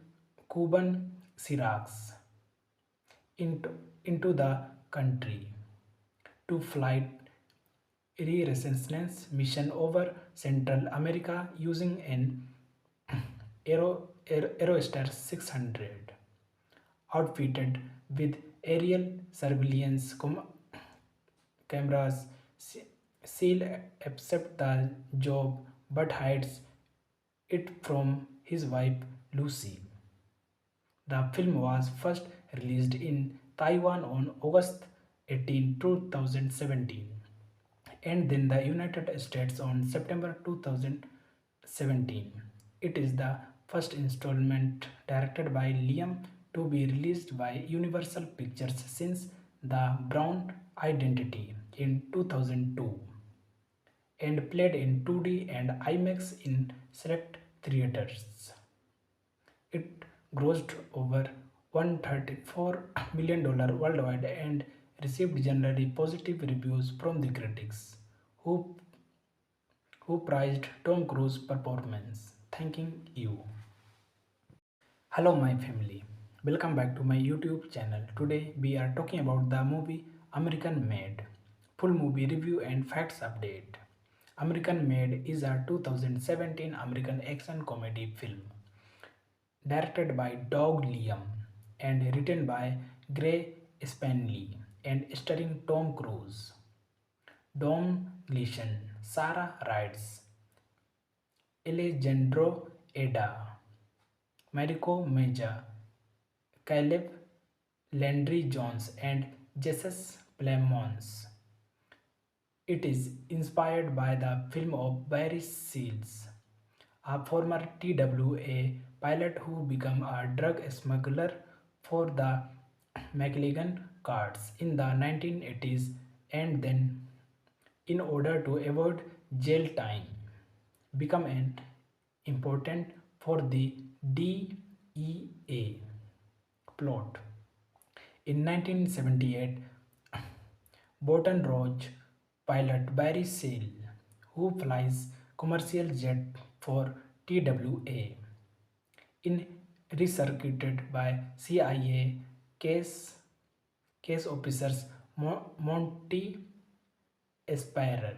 Cuban syrups into, into the country, to flight reconnaissance mission over Central America using an Aerostar 600, outfitted with aerial surveillance cameras. Seal accepts the job but hides it from his wife Lucy. The film was first released in Taiwan on August 18, 2017, and then the United States on September 2017. It is the first installment directed by Liam to be released by Universal Pictures since The Brown Identity in 2002, and played in 2D and IMAX in select theaters. It grossed over $134 million worldwide and received generally positive reviews from the critics, who, who praised Tom Cruise's performance. Thanking you. Hello, my family. Welcome back to my YouTube channel. Today we are talking about the movie American Made. Full movie review and facts update. American Made is a 2017 American action comedy film directed by Doug Liam and written by Gray Spanley and starring Tom Cruise, Dom Gleason, Sarah Rides, Alejandro Eda, Mariko Meja, Caleb Landry Jones, and Jesus Plemons. It is inspired by the film of Barry Seals, a former TWA pilot who became a drug smuggler for the McLegan cards in the 1980s and then, in order to avoid jail time, become an important for the DEA plot. In 1978, Baton Rouge pilot Barry Seal, who flies commercial jet for TWA, in recircuited by CIA case case officers Monty Aspirer.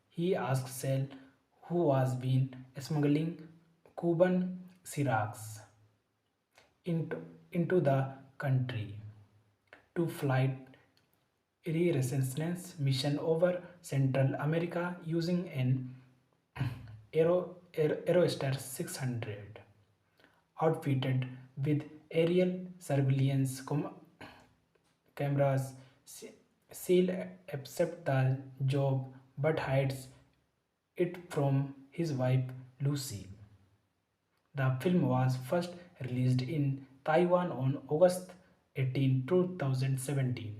He asked Sell, who was been smuggling Cuban Syrax into, into the country, to flight reconnaissance mission over Central America using an Aerostar 600, outfitted with aerial surveillance cameras. Seal accepts the job but hides it from his wife Lucy. The film was first released in Taiwan on August 18, 2017,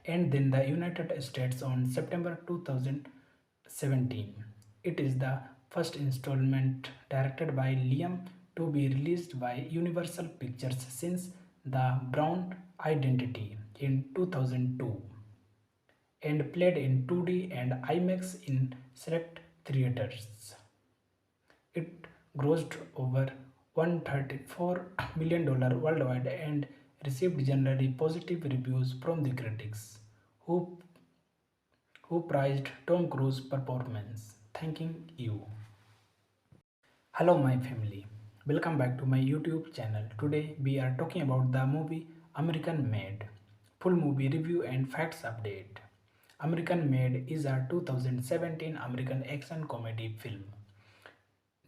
and then the United States on September 2017. It is the first installment directed by Liam to be released by Universal Pictures since The Brown Identity in 2002, and played in 2D and IMAX in select theaters. It grossed over $134 million worldwide and received generally positive reviews from the critics, who, who praised Tom Cruise's performance. Thanking you. Hello, my family. Welcome back to my YouTube channel. Today we are talking about the movie American Made. Full movie review and facts update. American Made is a 2017 American action comedy film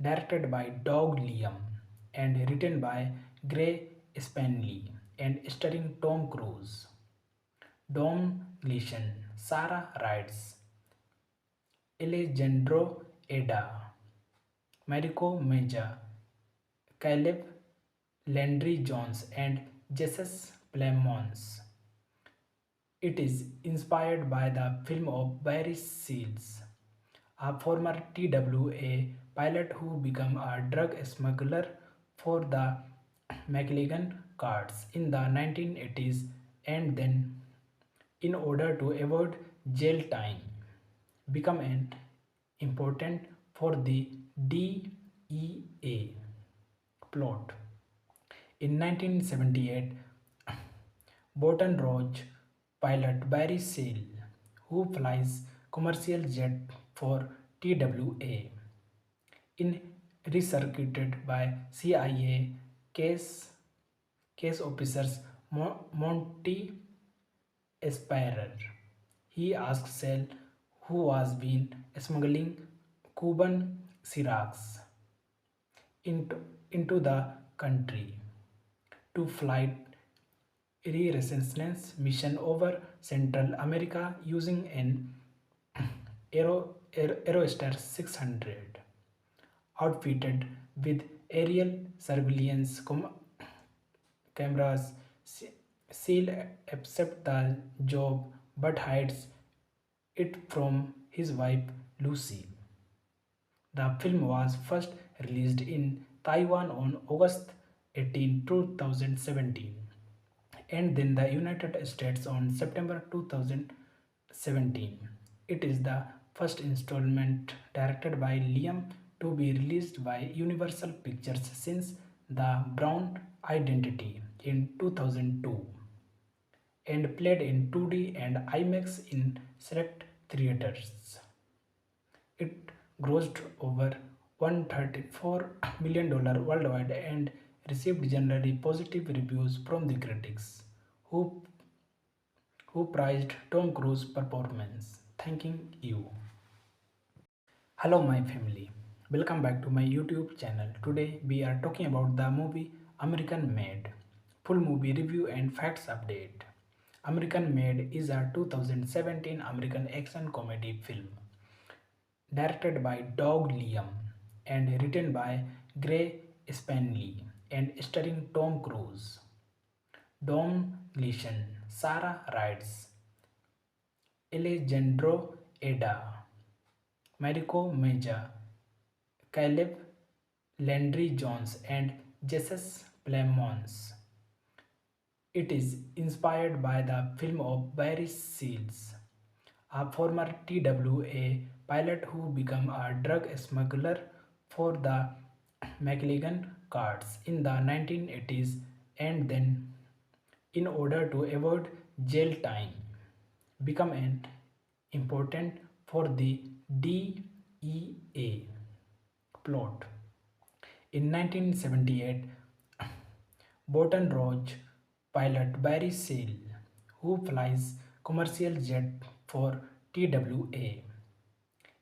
directed by Doug Liam and written by Gray Spanley and starring Tom Cruise, Dom Gleason, Sarah Rides, Alejandro Eda, Mariko Meja, Caleb Landry Jones, and Jesus Plemons. It is inspired by the film of Barry Seals, a former TWA pilot who became a drug smuggler for the McLegan cards in the 1980s and then, in order to avoid jail time, become an important for the DEA plot. In 1978, Baton Rouge pilot Barry Seal, who flies commercial jet for TWA, in recircuited by CIA case officers Monty Aspirer. He asked Sell, who was been smuggling Cuban Syrax into the country, to flight reconnaissance mission over Central America using an Aerostar 600, outfitted with aerial surveillance cameras. Seal accepts the job but hides it from his wife Lucy. The film was first released in Taiwan on August 18, 2017, and then the United States on September 2017. It is the first installment directed by Liam to be released by Universal Pictures since The Brown Identity in 2002, and played in 2D and IMAX in select theaters. It grossed over $134 million worldwide and received generally positive reviews from the critics, who, who praised Tom Cruise's performance. Thanking you. Hello, my family. Welcome back to my YouTube channel. Today we are talking about the movie American Made. Full movie review and facts update. American Made is a 2017 American action comedy film directed by Doug Liam and written by Gray Spanley and starring Tom Cruise, Dom Gleason, Sarah Rides, Alejandro Eda, Mariko Meja, Caleb Landry Jones, and Jesus Plemons. It is inspired by the film of Barry Seals, a former TWA pilot who became a drug smuggler for the McLean cards in the 1980s and then, in order to avoid jail time, become an important for the DEA plot. In 1978, Baton Rouge pilot Barry Seal, who flies commercial jet for TWA,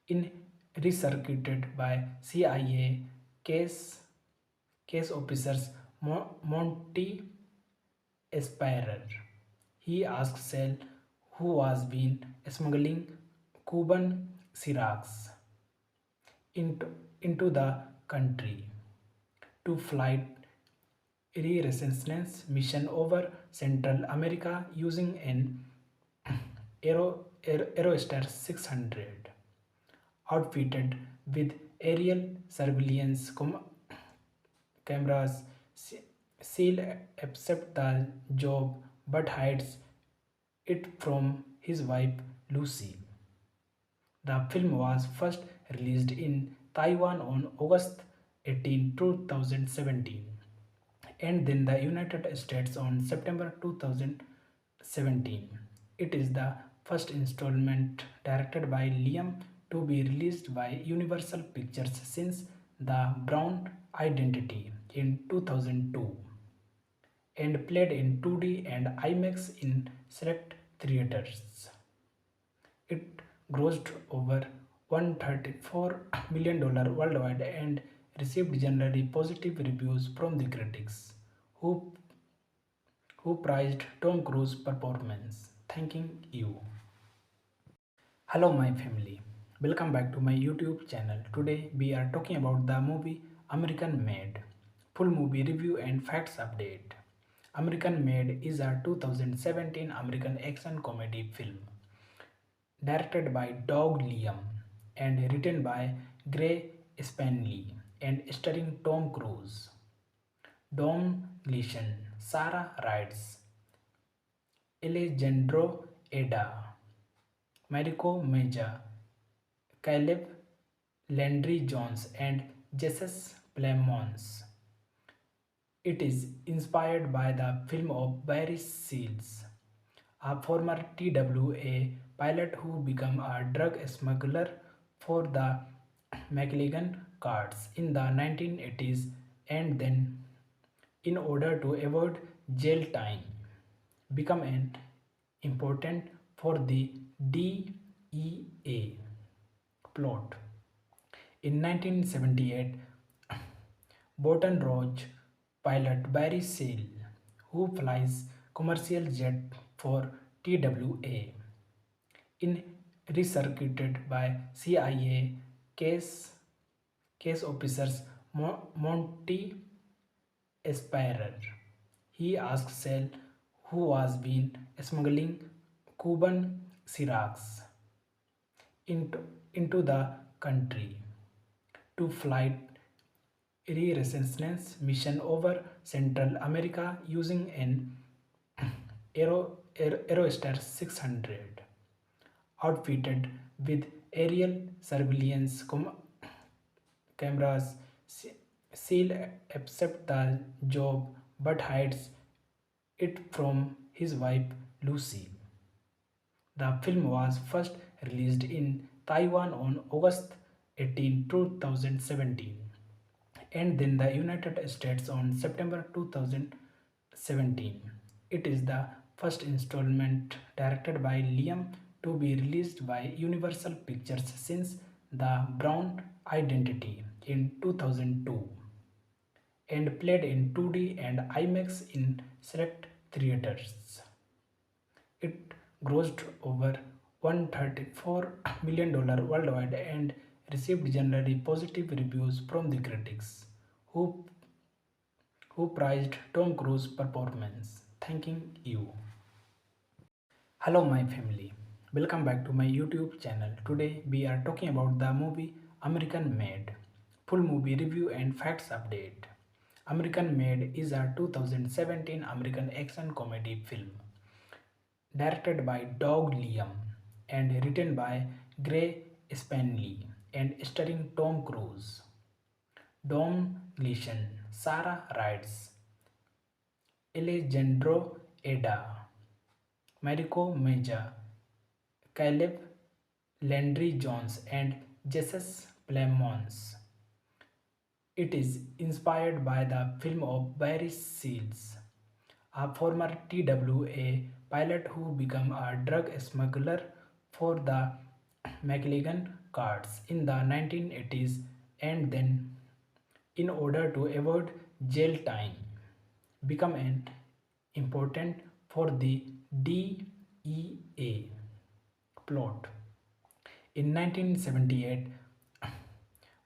in recircuited by CIA case officers Monty Esperer. He asks Seal, who was been smuggling Cuban syrups into, into the country, to flight reconnaissance mission over Central America using an Aerostar 600, outfitted with aerial surveillance cameras. Seal accepts the job but hides it from his wife Lucy. The film was first released in Taiwan on August 18, 2017, and then the United States on September 2017. It is the first installment directed by Liam to be released by Universal Pictures since The Brown Identity in 2002, and played in 2D and IMAX in select theaters. It grossed over $134 million worldwide and received generally positive reviews from the critics, who, who praised Tom Cruise's performance. Thanking you. Hello, my family. Welcome back to my YouTube channel. Today we are talking about the movie American Made. Full movie review and facts update. American Made is a 2017 American action comedy film directed by Doug Liam and written by Gray Spanley and starring Tom Cruise, Dom Gleason, Sarah Rides, Alejandro Eda, Mariko Meja, Caleb Landry Jones, and Jesus Plemons. It is inspired by the film of Barry Seals, a former TWA pilot who became a drug smuggler for the McLean cards in the 1980s and then, in order to avoid jail time, become an important for the DEA plot. In 1978, Baton Rouge pilot Barry Seal, who flies commercial jet for TWA, in recircuited by CIA case officers Monty Esperer. He asks Seal, who was been smuggling Cuban syrups into the country, to flight reconnaissance mission over Central America using an Aerostar 600, outfitted with aerial surveillance cameras. Seal accepts the job but hides it from his wife Lucy. The film was first released in Taiwan on August 18, 2017, and then the United States on September 2017. It is the first installment directed by Liam to be released by Universal Pictures since The Brown Identity in 2002 and played in 2D and IMAX in select theaters. It grossed over $134 million worldwide and received generally positive reviews from the critics, who, who praised Tom Cruise's performance. Thanking you. Hello, my family. Welcome back to my YouTube channel. Today we are talking about the movie American Made. Full movie review and facts update. American Made is a 2017 American action comedy film directed by Doug Liam and written by Gray Spanley and starring Tom Cruise, Dom Gleason, Sarah Rides, Alejandro Eda, Mariko Meja, Caleb Landry Jones, and Jesus Plemons. It is inspired by the film of Barry Seals, a former TWA pilot who became a drug smuggler for the McLean cards in the 1980s and then, in order to avoid jail time, become an important for the DEA plot. In 1978,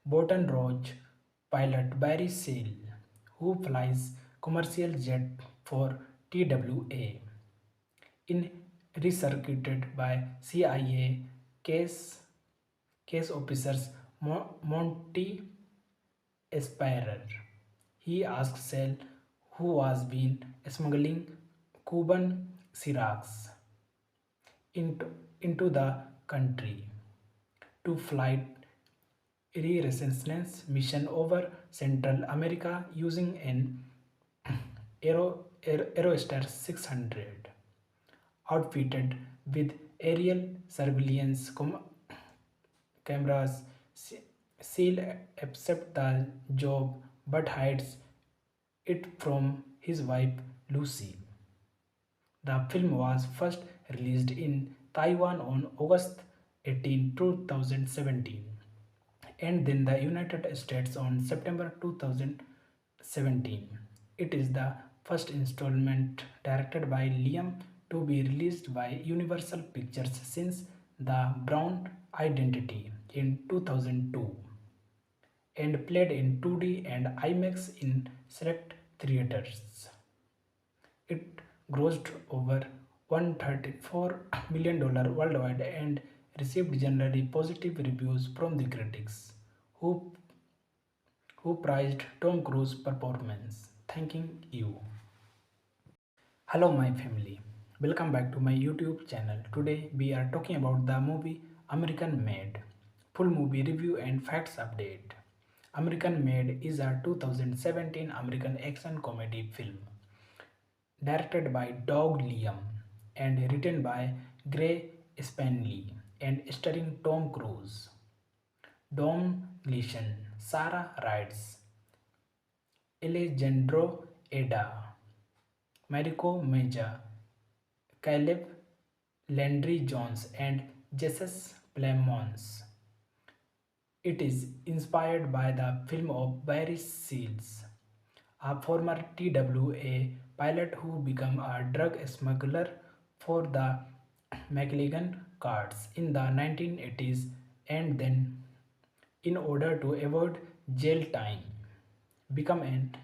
Baton Rouge pilot Barry Seal, who flies commercial jet for TWA, in recircuited by CIA case officers Monty Aspirer. He asked Sell, who was been smuggling Cuban syrups into, into the country, to flight reconnaissance mission over Central America using an Aerostar 600, outfitted with aerial surveillance cameras. Seal accepts the job but hides it from his wife Lucy. The film was first released in Taiwan on August 18, 2017, and then the United States on September 2017. It is the first installment directed by Liam to be released by Universal Pictures since The Brown Identity in 2002 and played in 2D and IMAX in select theaters. It grossed over $134 million worldwide and received generally positive reviews from the critics, who, who praised Tom Cruise's performance. Thanking you. Hello, my family. Welcome back to my YouTube channel. Today we are talking about the movie American Made. Full movie review and facts update. American Made is a 2017 American action comedy film directed by Doug Liam and written by Gray Spanley and starring Tom Cruise, Dom Gleason, Sarah Rides, Alejandro Eda, Mariko Meja, Caleb Landry Jones, and Jesus Plemons. It is inspired by the film of Barry Seals, a former TWA pilot who became a drug smuggler for the McLean cards in the 1980s and then, in order to avoid jail time, become an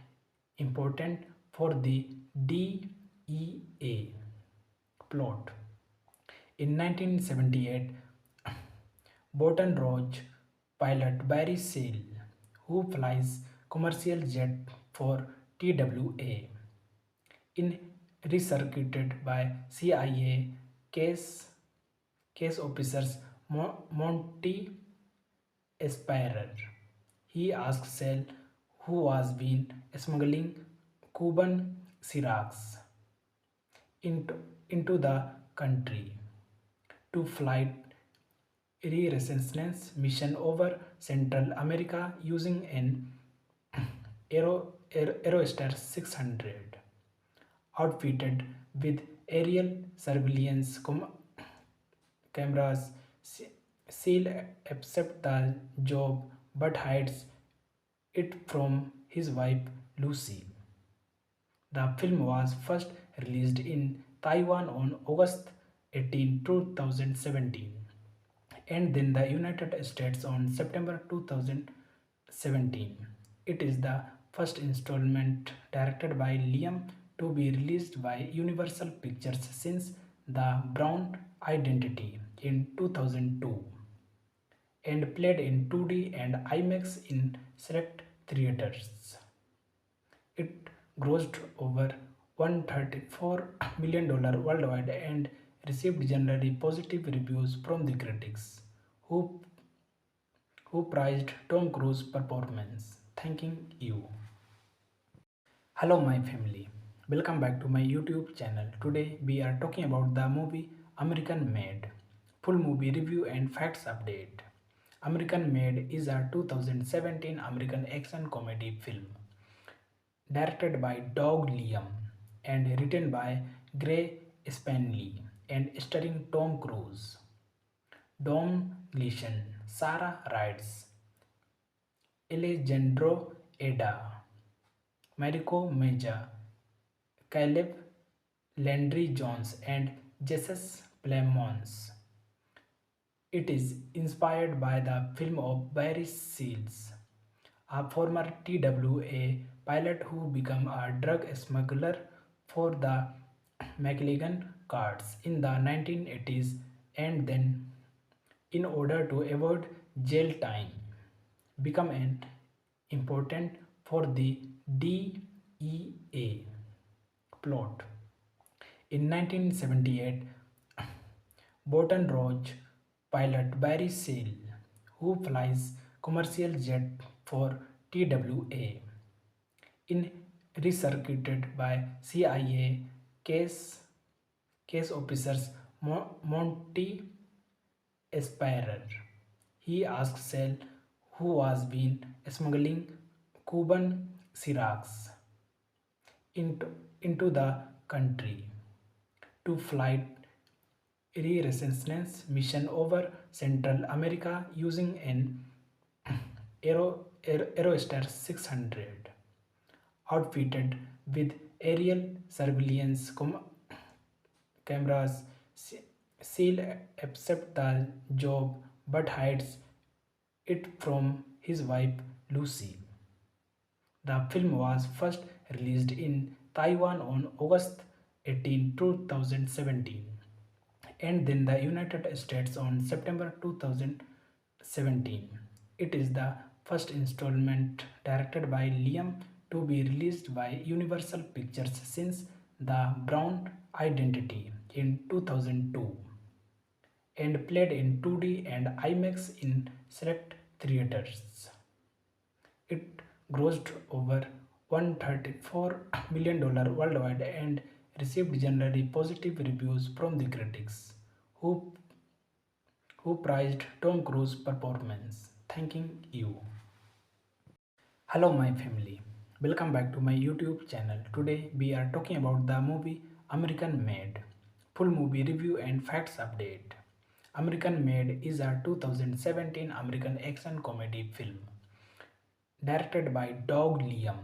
important for the DEA plot. In 1978, Baton Rouge pilot Barry Seal, who flies commercial jet for TWA, in recircuited by CIA case officers Monty Aspirer. He asked Sell, who was been smuggling Cuban syrups into the country, to flight reconnaissance mission over Central America using an Aerostar 600, outfitted with aerial surveillance cameras. Seal accepts the job but hides it from his wife Lucy. The film was first released in Taiwan on August 18, 2017, and then the United States on September 2017. It is the first installment directed by Liam to be released by Universal Pictures since The Brown Identity in 2002, and played in 2D and IMAX in select theaters. It grossed over $134 million worldwide and received generally positive reviews from the critics, who, who praised Tom Cruise's performance. Thanking you. Hello, my family. Welcome back to my YouTube channel. Today we are talking about the movie American Made. Full movie review and facts update. American Made is a 2017 American action comedy film directed by Doug Liam and written by Gray Spanley and starring Tom Cruise, Dom Gleason, Sarah Rides, Alejandro Eda, Mariko Meja, Caleb Landry Jones, and Jesus Plemons. It is inspired by the film of Barry Seals, a former TWA pilot who became a drug smuggler for the McLean cards in the 1980s, and then, in order to avoid jail time, become an important for the DEA plot. In 1978, Baton Rouge pilot Barry Seal, who flies commercial jet for TWA, in recircuited by CIA case officers Monty Esperer. He asked Sale, who was been smuggling Cuban syrups into, into the country, to fly reconnaissance mission over Central America using an Aerostar 600, outfitted with aerial surveillance cameras. Seal accepts the job but hides it from his wife Lucy. The film was first released in Taiwan on August 18, 2017, and then the United States on September 2017. It is the first installment directed by Liam to be released by Universal Pictures since The Brown Identity in 2002, and played in 2D and IMAX in select theaters. It grossed over $134 million worldwide and received generally positive reviews from the critics, who, who praised Tom Cruise's performance. Thanking you. Hello, my family. Welcome back to my YouTube channel. Today we are talking about the movie American Made. Full movie review and facts update. American Made is a 2017 American action comedy film directed by Doug Liam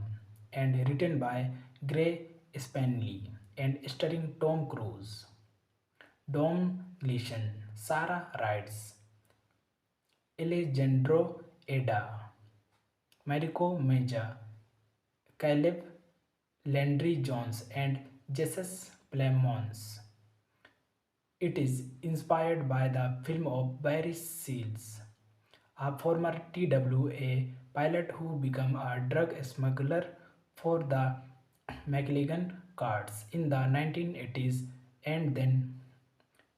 and written by Gray Spanley and starring Tom Cruise, Dom Gleason, Sarah Rides, Alejandro Eda, Mariko Meja, Caleb Landry Jones, and Jesus Plemons. It is inspired by the film of Barry Seals, a former TWA pilot who became a drug smuggler for the McLean cards in the 1980s, and then,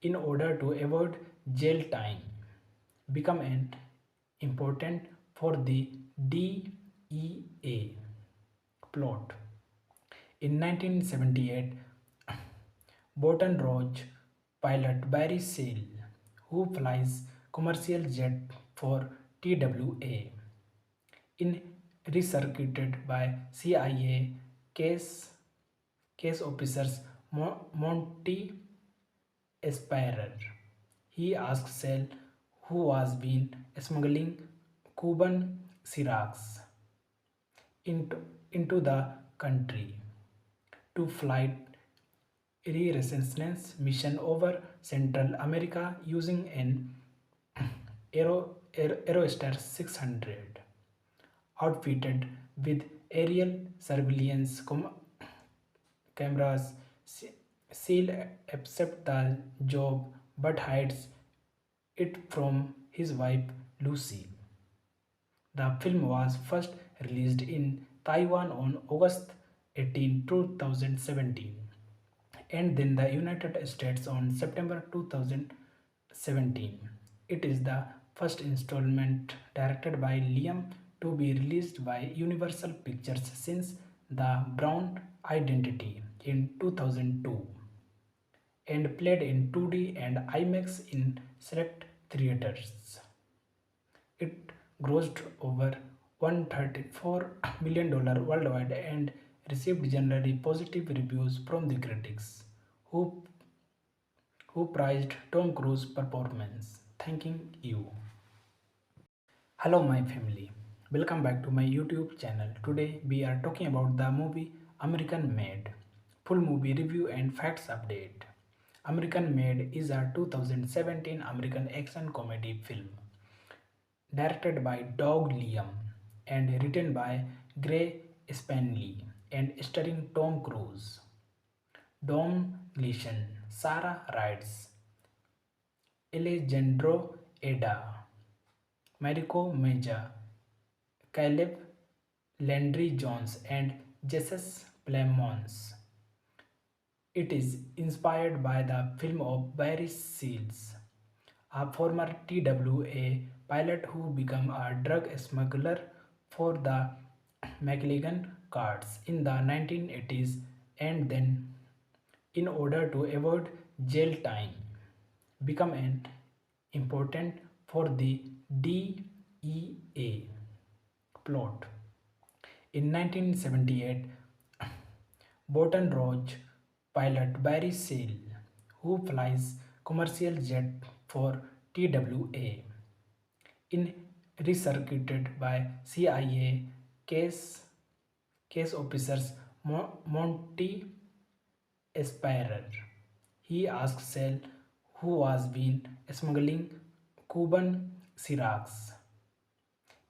in order to avoid jail time, become an important for the DEA plot. In 1978, Baton Rouge pilot Barry Seal, who flies commercial jet for TWA, in recircuited by CIA case, case officers Monty Esperer. He asked Sel, who was been smuggling Cuban syrax into, into the country, to flight reconnaissance mission over Central America using an Aerostar 600, outfitted with aerial surveillance cameras. Seal accepts the job but hides it from his wife Lucy. The film was first released in Taiwan on August 18, 2017, and then the United States on September 2017. It is the first installment directed by Liam to be released by Universal Pictures since The Brown Identity in 2002, and played in 2D and IMAX in select theaters. It grossed over $134 million worldwide and received generally positive reviews from the critics, who, who praised Tom Cruise's performance. Thanking you. Hello, my family. Welcome back to my YouTube channel. Today we are talking about the movie American Made. Full movie review and facts update. American Made is a 2017 American action comedy film directed by Doug Liam and written by Gray Spanley and starring Tom Cruise, Dom Gleason, Sarah Rides, Alejandro Eda, Mariko Meja, Caleb Landry Jones, and Jesus Plemons. It is inspired by the film of Barry Seals, a former TWA pilot who became a drug smuggler for the McLean cards in the 1980s, and then, in order to avoid jail time, become an important for the DEA plot. In 1978, Baton Rouge pilot Barry Seal, who flies commercial jet for TWA, in recircuited by CIA case officers Monty Esperer. He asked Sel, who was been smuggling Cuban syrax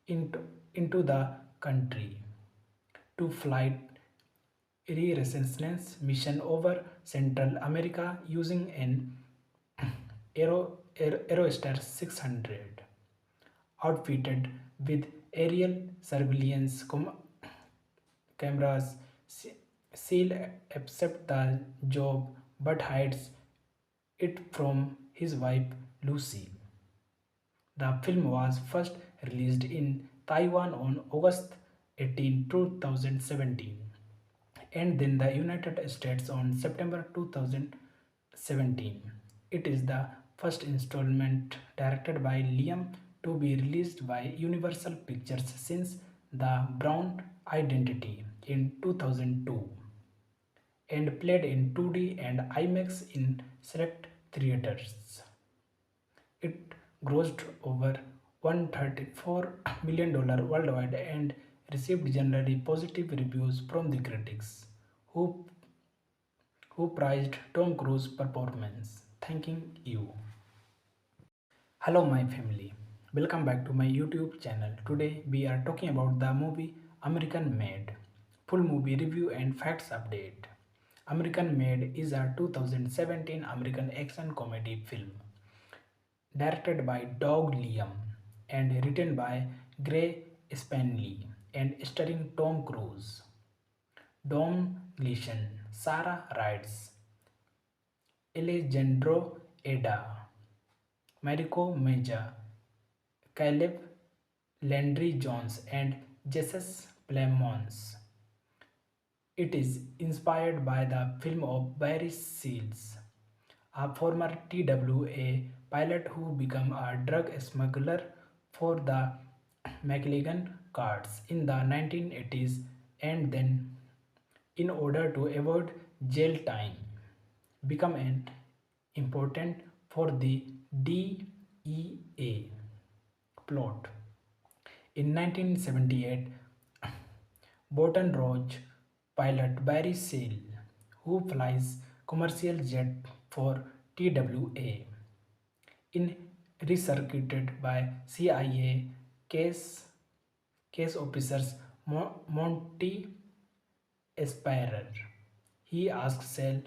into, into the country, to flight reconnaissance mission over Central America using an Aerostar 600, outfitted with aerial surveillance cameras. Seal accepts the job but hides it from his wife Lucy. The film was first released in Taiwan on August 18, 2017, and then the United States on September 2017. It is the first installment directed by Liam to be released by Universal Pictures since The Brown Identity in 2002, and played in 2D and IMAX in select theaters. It grossed over $134 million worldwide and received generally positive reviews from the critics, who, who praised Tom Cruise's performance. Thanking you. Hello, my family. Welcome back to my YouTube channel. Today we are talking about the movie American Made. Full movie review and facts update. American Made is a 2017 American action comedy film directed by Doug Liam and written by Gray Spanley and starring Tom Cruise, Dom Gleason, Sarah Rides, Alejandro Eda, Mariko Meja, Caleb Landry Jones, and Jesus Plemons. It is inspired by the film of Barry Seals, a former TWA pilot who became a drug smuggler for the McLean cards in the 1980s, and then, in order to avoid jail time, become an important for the DEA plot. In 1978, Baton Rouge pilot Barry Seal, who flies commercial jet for TWA, in recircuited by CIA case case officers Monty Esperer. He asked Sell,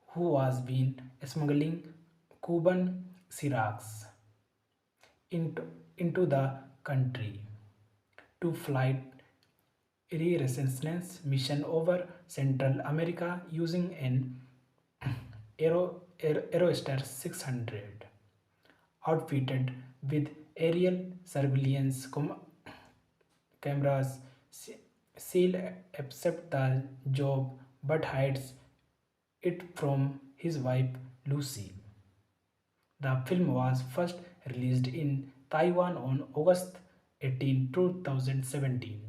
who was been smuggling Cuban syrups into, into the country, to flight reconnaissance mission over Central America using an Aerostar 600, outfitted with aerial surveillance cameras. Seal accepts the job but hides it from his wife Lucy. The film was first released in Taiwan on August 18, 2017,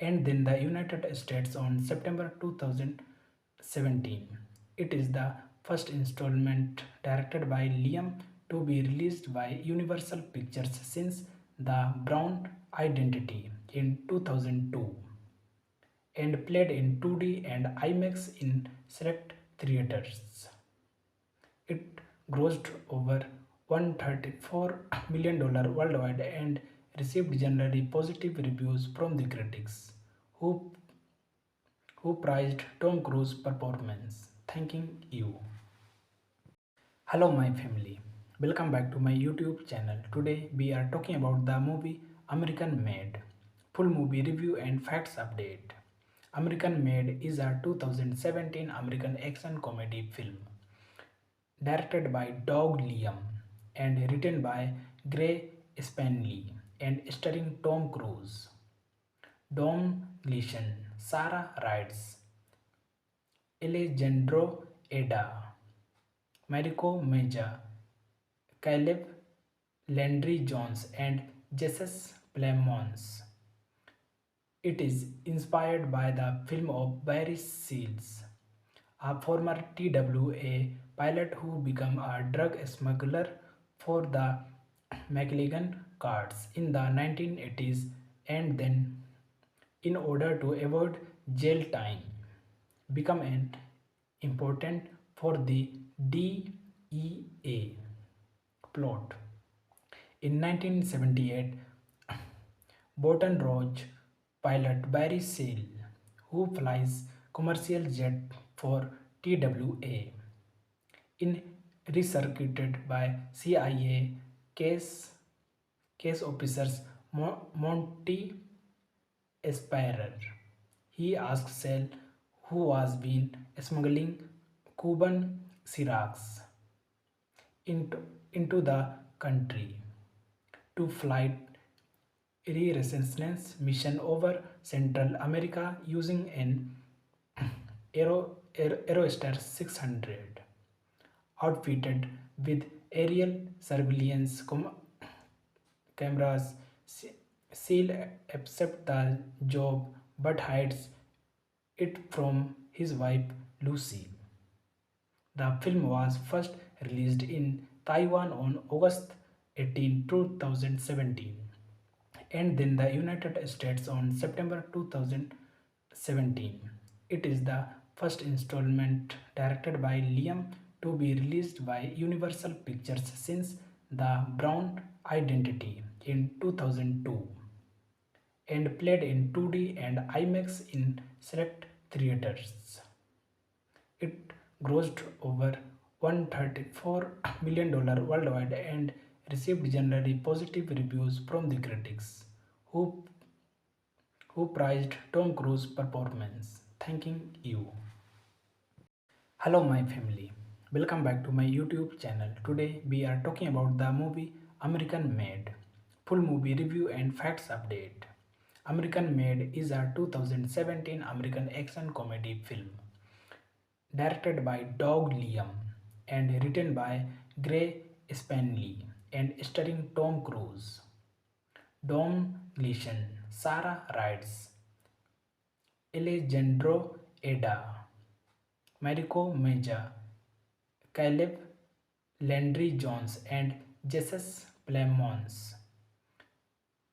and then the United States on September 2017. It is the first installment directed by Liam to be released by Universal Pictures since The Brown Identity in 2002, and played in 2D and IMAX in select theaters. It grossed over $134 million worldwide and received generally positive reviews from the critics, who, who praised Tom Cruise's performance. Thanking you. Hello, my family. Welcome back to my YouTube channel. Today we are talking about the movie American Made. Full movie review and facts update. American Made is a 2017 American action comedy film directed by Doug Liam and written by Gray Spanley and starring Tom Cruise, Don Gleason, Sarah Rides, Alejandro Eda, Mariko Meja, Caleb Landry Jones, and Jesus Plemons. It is inspired by the film of Barry Seals, a former TWA pilot who became a drug smuggler for the McLean cards in the 1980s, and then, in order to avoid jail time, become an important for the DEA plot. In 1978, Baton Rouge pilot Barry Seal, who flies commercial jet for TWA, in recircuited by CIA case officers Monty Esperer. He asked Sell, who was been smuggling Cuban syrups into the country, to flight reconnaissance mission over Central America using an Aerostar 600, outfitted with aerial surveillance cameras. Seal accepts the job but hides it from his wife Lucy. The film was first released in Taiwan on August 18, 2017, and then the United States on September 2017. It is the first installment directed by Liam to be released by Universal Pictures since The Brown Identity in 2002, and played in 2D and IMAX in select theaters. It grossed over $134 million worldwide and received generally positive reviews from the critics, who, who praised Tom Cruise's performance. Thanking you. Hello, my family. Welcome back to my YouTube channel. Today we are talking about the movie American Made. Full movie review and facts update. American Made is a 2017 American action comedy film directed by Doug Liam and written by Gray Spanley and starring Tom Cruise, Don Gleason, Sarah writes, Alejandro Eda, Mariko Meja, Caleb Landry Jones, and Jesus Plemons.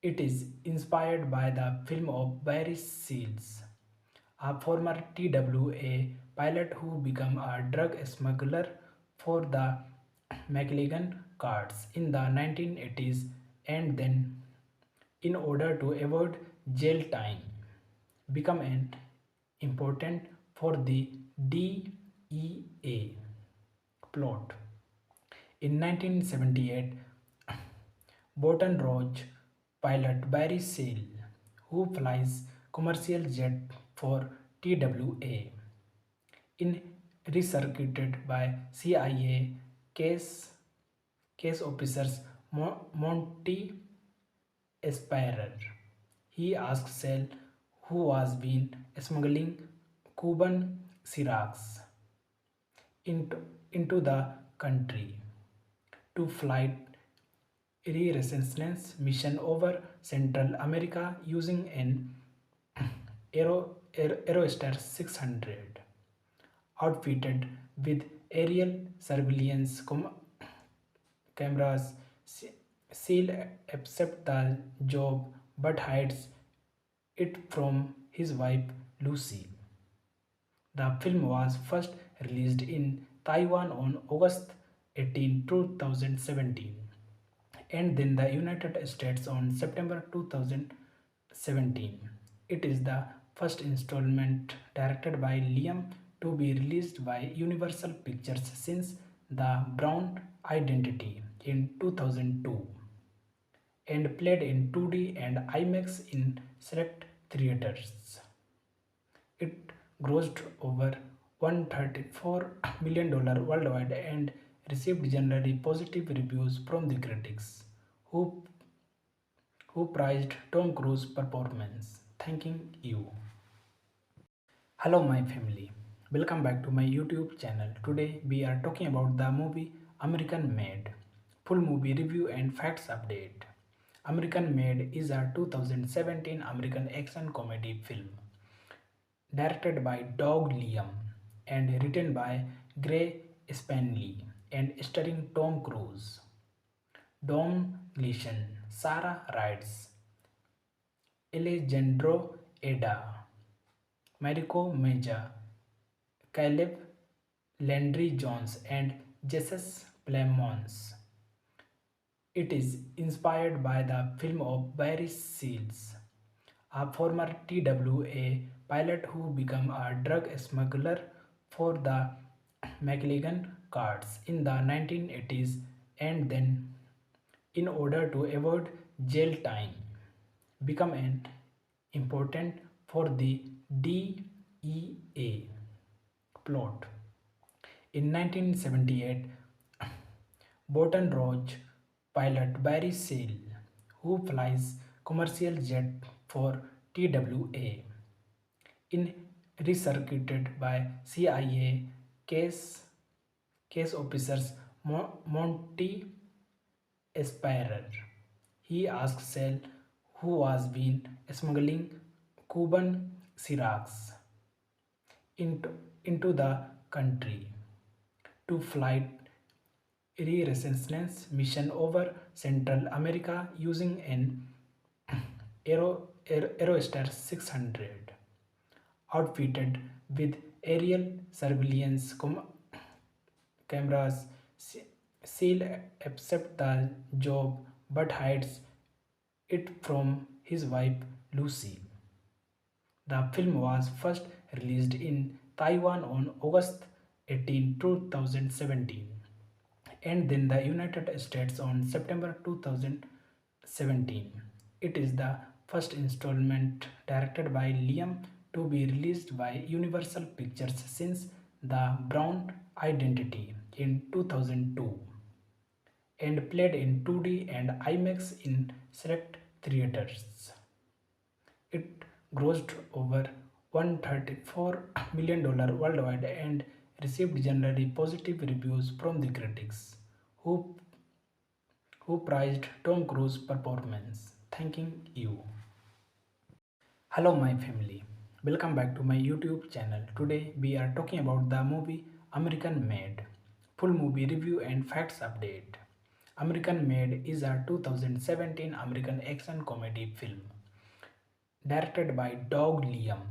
It is inspired by the film of Barry Seals, a former TWA pilot who became a drug smuggler for the McLegan cards in the 1980s and then, in order to avoid jail time, become an important for the DEA plot. In 1978, Baton Rouge pilot Barry Seal, who flies commercial jet for TWA, in recircuited by CIA case officers Monty Aspirer. He asked Sell, who was been smuggling Cuban syrups into, into the country, to flight reconnaissance mission over Central America using an Aerostar 600, outfitted with aerial surveillance cameras. Seal accepts the job but hides it from his wife Lucy. The film was first released in Taiwan on August 18, 2017, and then the United States on September 2017. It is the first installment directed by Liam to be released by Universal Pictures since The Brown Identity in 2002, and played in 2D and IMAX in select theaters. It grossed over $134 million worldwide and received generally positive reviews from the critics, who, who praised Tom Cruise's performance. Thanking you. Hello, my family. Welcome back to my YouTube channel. Today we are talking about the movie American Made. Full movie review and facts update. American Made is a 2017 American action comedy film directed by Doug Liam and written by Gray Spanley and starring Tom Cruise, Dom Gleason, Sarah writes, Alejandro Eda, Mariko Meja, Caleb Landry Jones, and Jesus Plemons. It is inspired by the film of Barry Seals, a former TWA pilot who became a drug smuggler for the McLegan cards in the 1980s and then, in order to avoid jail time, become an important for the DEA plot. In 1978, Baton Rouge pilot Barry Seal, who flies commercial jet for TWA, in recircuited by CIA case officers Monty Aspirer. He asked Sell, who was been smuggling Cuban syrups into, into the country, to flight reconnaissance mission over Central America using an Aerostar 600, outfitted with aerial surveillance cameras. Seal accepts the job but hides it from his wife Lucy. The film was first released in Taiwan on August 18, 2017, and then the United States on September 2017. It is the first installment directed by Liam to be released by Universal Pictures since The Brown Identity in 2002, and played in 2D and IMAX in select theaters. It grossed over $134 million worldwide and received generally positive reviews from the critics, who, who praised Tom Cruise's performance. Thanking you. Hello, my family. Welcome back to my YouTube channel. Today we are talking about the movie American Made. Full movie review and facts update. American Made is a 2017 American action comedy film directed by Doug Liam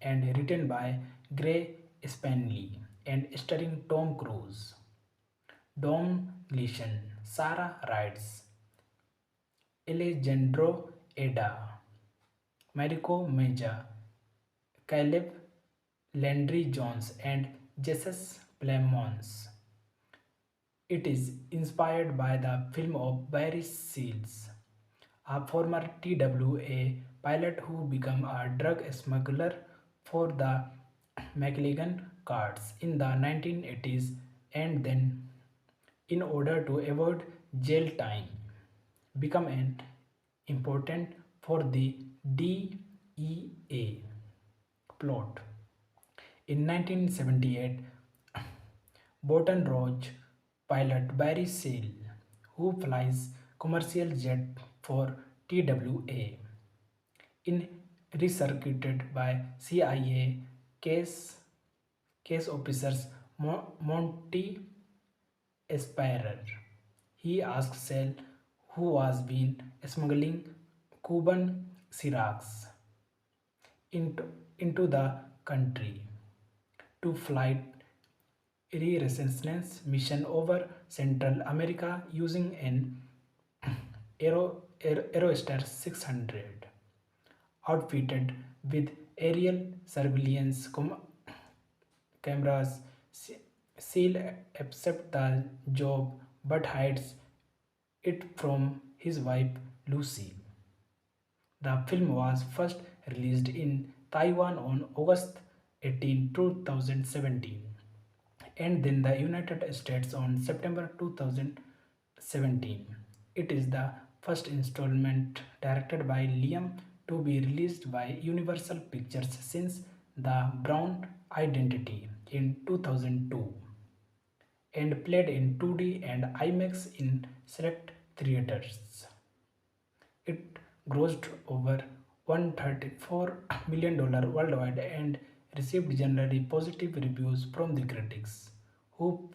and written by Gray Spanley and starring Tom Cruise, Dom Gleason, Sarah Rides, Alejandro Eda, Mariko Meja, Caleb Landry Jones, and Jesus Plemons. It is inspired by the film of Barry Seals, a former TWA pilot who became a drug smuggler for the McLean cards in the 1980s and then, in order to avoid jail time, become an important for the DEA plot. In 1978, Baton Rouge pilot Barry Seal, who flies commercial jet for TWA, in recircuited by CIA case officers Monty Aspirer. He asks Sel, who was been smuggling Cuban syrups into, into the country, to flight reconnaissance mission over Central America using an Aerostar 600, outfitted with aerial surveillance cameras. Seal accepts the job but hides it from his wife Lucy. The film was first released in Taiwan on August 18, 2017, and then the United States on September 2017. It is the first installment directed by Liam to be released by Universal Pictures since The Brown Identity in 2002, and played in 2D and IMAX in select theaters. It grossed over $134 million worldwide and received generally positive reviews from the critics, who,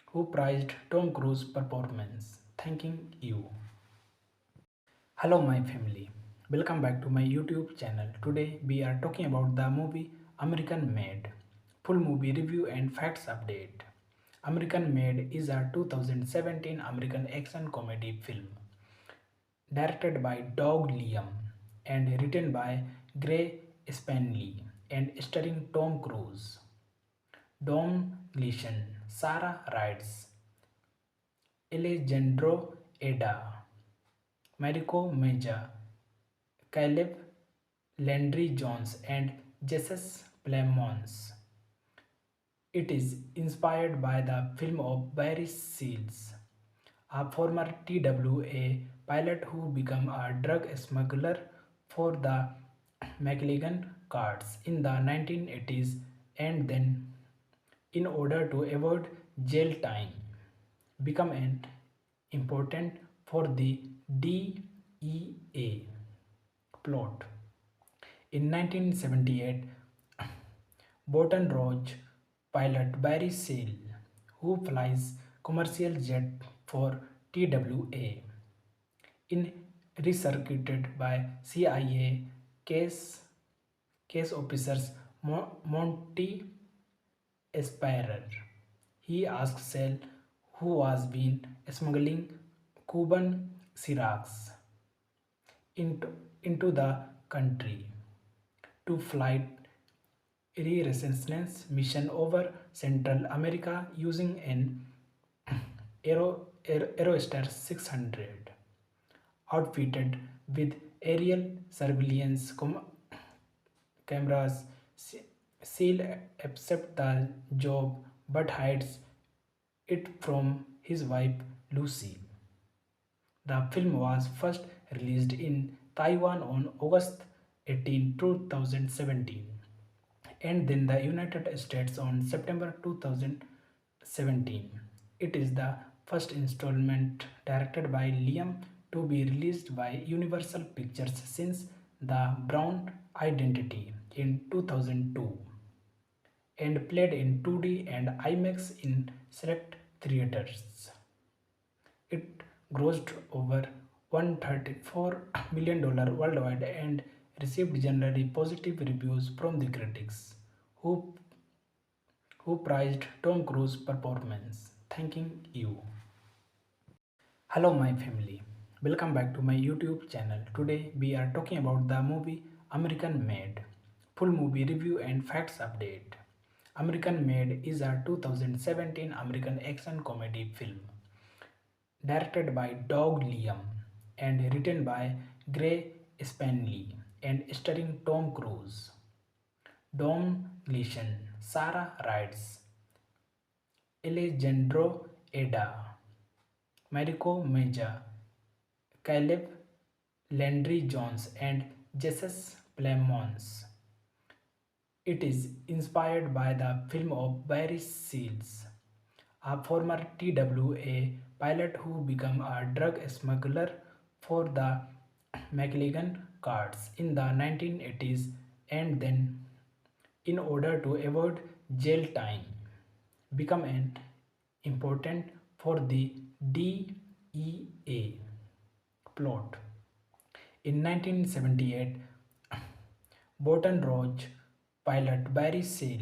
who praised Tom Cruise's performance. Thanking you. Hello, my family. Welcome back to my YouTube channel. Today we are talking about the movie American Made. Full movie review and facts update. American Made is a 2017 American action comedy film directed by Doug Liam and written by Gray Spanley and starring Tom Cruise, Dom Gleason, Sarah Rides, Alejandro Eda, Mariko Meja, Caleb Landry Jones, and Jesus Plemons. It is inspired by the film of Barry Seals, a former TWA pilot who became a drug smuggler for the McLean cards in the 1980s and then, in order to avoid jail time, become an important for the DEA plot. In 1978, Baton Rouge pilot Barry Seal, who flies commercial jet for TWA, in recircuited by CIA case officers Monty Aspirer. He asks Sel, who was been smuggling Cuban syrups into, into the country, to flight reconnaissance mission over Central America using an Aerostar 600, outfitted with aerial surveillance cameras. Seal accepts the job but hides it from his wife Lucy. The film was first released in Taiwan on August 18, 2017, and then the United States on September 2017. It is the first installment directed by Liam to be released by Universal Pictures since The Brown Identity in 2002 and played in 2D and IMAX in select theaters. It grossed over $134 million worldwide and received generally positive reviews from the critics, who, who praised Tom Cruise's performance. Thanking you. Hello, my family. Welcome back to my YouTube channel. Today we are talking about the movie American Made. Full movie review and facts update. American Made is a 2017 American action comedy film directed by Doug Liam and written by Gray Spanley and starring Tom Cruise, Dom Gleason, Sarah Rides, Alejandro Eda, Mariko Meja, Caleb Landry Jones, and Jesus Plemons. It is inspired by the film of Barry Seals, a former TWA pilot who became a drug smuggler for the McLean cards in the 1980s and then, in order to avoid jail time, become an important for the DEA plot. In 1978, Baton Rouge pilot Barry Seal,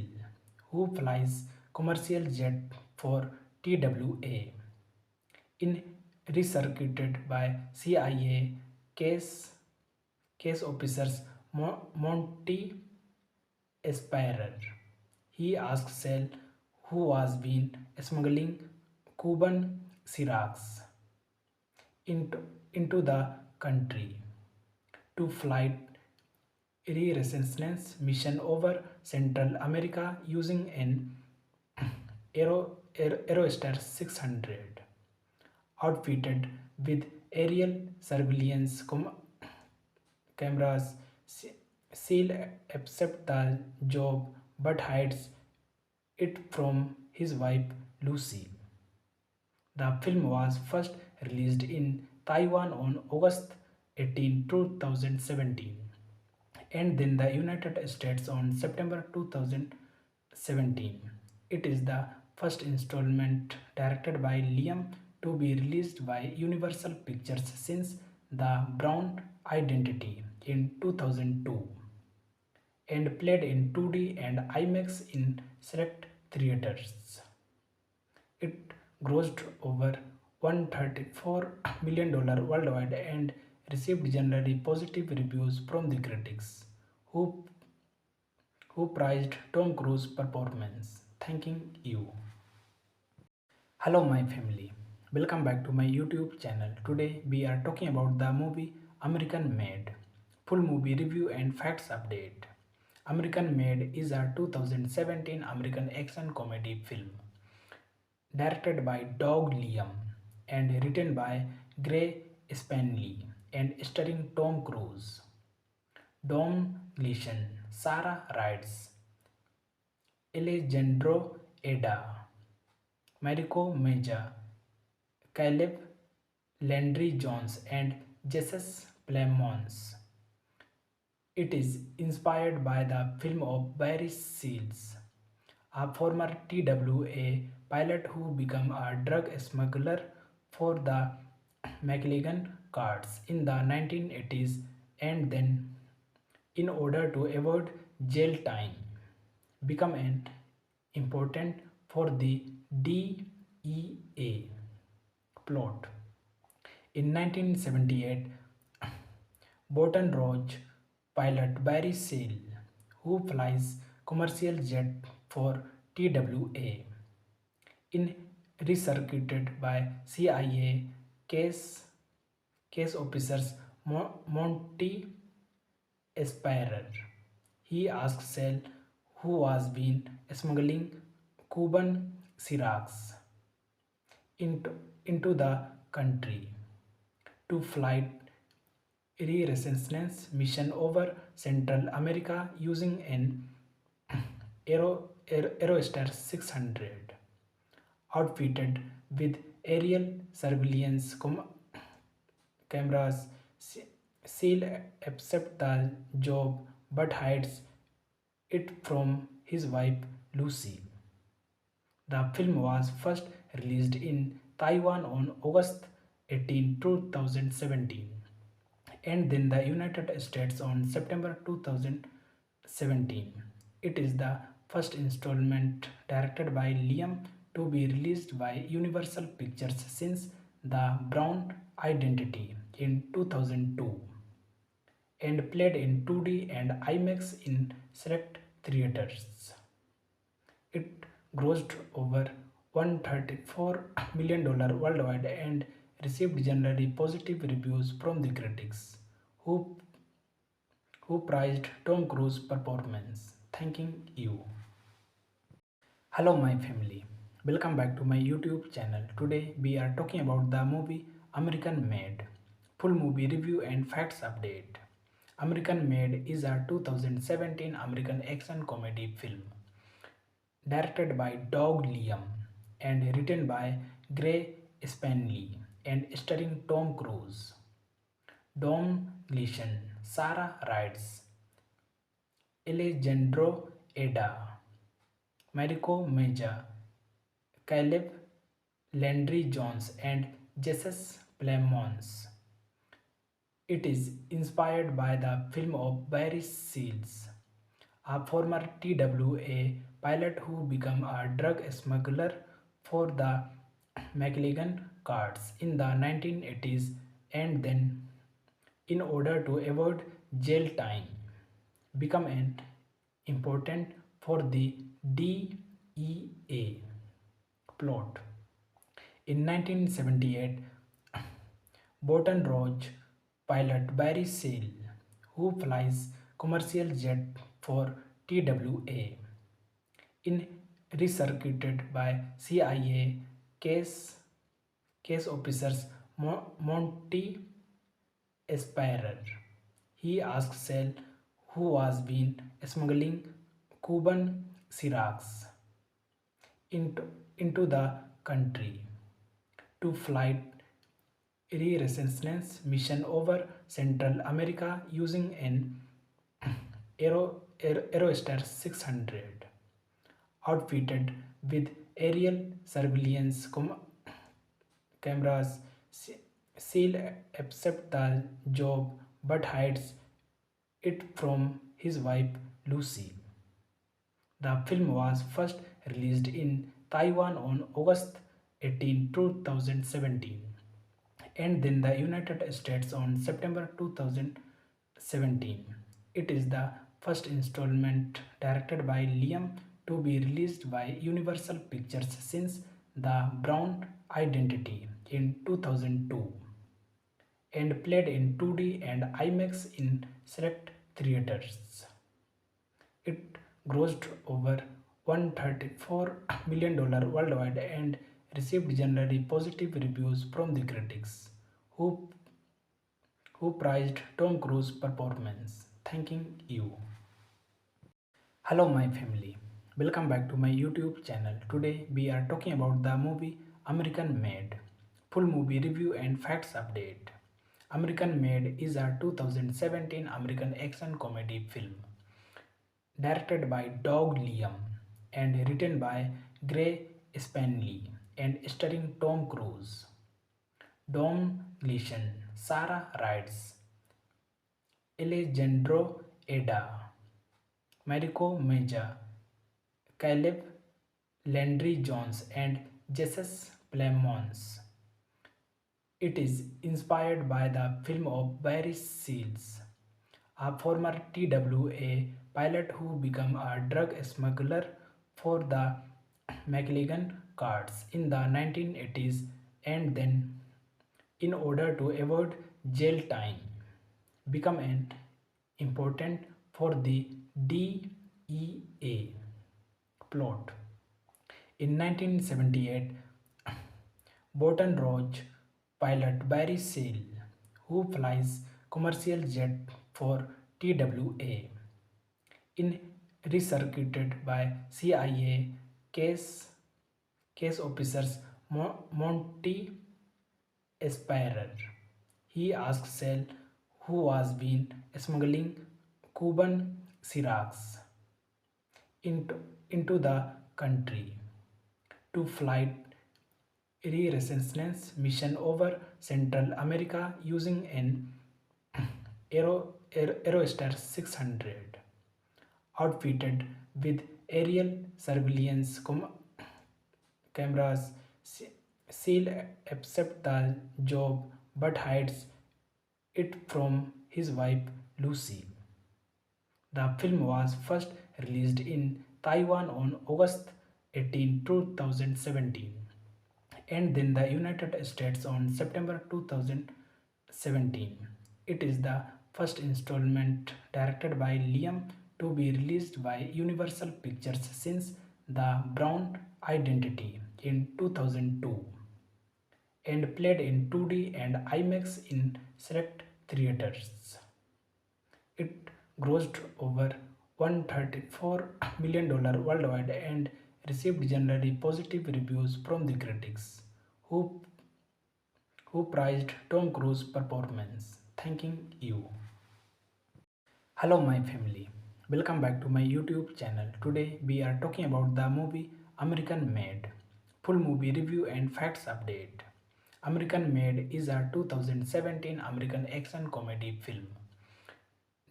who flies commercial jet for TWA, in recircuited by CIA case officers Monty Esperer. He asked Sell, who was been smuggling Cuban syrups into, into the country, to flight reconnaissance mission over Central America using an Aerostar 600, outfitted with aerial surveillance cameras. Seal accepts the job but hides it from his wife Lucy. The film was first released in Taiwan on August 18, 2017, and then the United States on September 2017. It is the first installment directed by Liam to be released by Universal Pictures since The Brown Identity in 2002 and played in 2D and IMAX in select theaters. It grossed over $134 million worldwide and received generally positive reviews from the critics, who, who praised Tom Cruise's performance. Thanking you. Hello, my family. Welcome back to my YouTube channel. Today we are talking about the movie American Made. Full movie review and facts update. American Made is a 2017 American action comedy film directed by Doug Liam and written by Gray Spanley and starring Tom Cruise, Dom Gleason, Sarah Rides, Alejandro Eda, Mariko Meja, Caleb Landry Jones, and Jesus Plemons. It is inspired by the film of Barry Seals, a former TWA pilot who became a drug smuggler for the McLean cards in the 1980s and then, in order to avoid jail time, become an important for the DEA plot. In 1978, Baton Rouge pilot Barry Seal, who flies commercial jet for TWA, in recircuited by CIA case officers Monty Esperer. He asked Sell, who was been smuggling Cuban syrups into the country, to flight reconnaissance mission over Central America using an Aerostar 600, outfitted with aerial surveillance cameras. Seal accepts the job but hides it from his wife Lucy. The film was first released in Taiwan on August 18, 2017, and then the United States on September 2017. It is the first installment directed by Liam to be released by Universal Pictures since The Brown Identity in 2002 and played in 2D and IMAX in select theaters. It grossed over $134 million worldwide and received generally positive reviews from the critics, who, who praised Tom Cruise's performance. Thanking you. Hello, my family. Welcome back to my YouTube channel. Today we are talking about the movie American Made. Full movie review and facts update. American Made is a 2017 American action comedy film directed by Doug Liam and written by Gray Spanley and starring Tom Cruise, Dom Gleason, Sarah Rides, Alejandro Eda, Mariko Meja, Caleb Landry Jones, and Jesus Plemons. It is inspired by the film of Barry Seals, a former TWA pilot who became a drug smuggler for the McLean cards in the 1980s and then, in order to avoid jail time, become an important for the DEA plot. In 1978, Baton Rouge pilot Barry Seal, who flies commercial jet for TWA, in recircuited by CIA case officers Monty Esperer. He asks Sel, who was been smuggling Cuban syrups into, into the country, to flight reconnaissance mission over Central America using an Aerostar 600, outfitted with aerial surveillance cameras. Seal accepts the job but hides it from his wife Lucy. The film was first released in Taiwan on August 18, 2017, and then the United States on September 2017. It is the first installment directed by Liam to be released by Universal Pictures since The Brown Identity in 2002 and played in 2D and IMAX in select theaters. It grossed over $134 million worldwide and received generally positive reviews from the critics, who, who praised Tom Cruise's performance. Thanking you. Hello, my family. Welcome back to my YouTube channel. Today we are talking about the movie American Made. Full movie review and facts update. American Made is a 2017 American action comedy film directed by Doug Liam and written by Gray Spanley and starring Tom Cruise, Dom Gleason, Sarah Rides, Alejandro Eda, Mariko Meja, Caleb Landry Jones, and Jesus Plemons. It is inspired by the film of Barry Seals, a former TWA pilot who became a drug smuggler for the McLean cards in the 1980s and then, in order to avoid jail time, become an important for the DEA plot. In 1978, Baton Rouge pilot Barry Seal, who flies commercial jet for TWA, in recircuited by CIA case officers Monty Esperer. He asks Sel, who was been smuggling Cuban syrups into, into the country to flight reconnaissance mission over Central America using an Aerostar 600 outfitted with aerial surveillance cameras. Seal accepts the job but hides it from his wife Lucy. The film was first released in Taiwan on August 18, 2017, and then the United States on September 2017. It is the first installment directed by Liam to be released by Universal Pictures since The Brown Identity in 2002, and played in 2D and IMAX in select theaters. It grossed over $134 million worldwide and received generally positive reviews from the critics, who, who praised Tom Cruise's performance. Thanking you. Hello, my family. Welcome back to my YouTube channel. Today we are talking about the movie American Made. Full movie review and facts update. American Made is a 2017 American action comedy film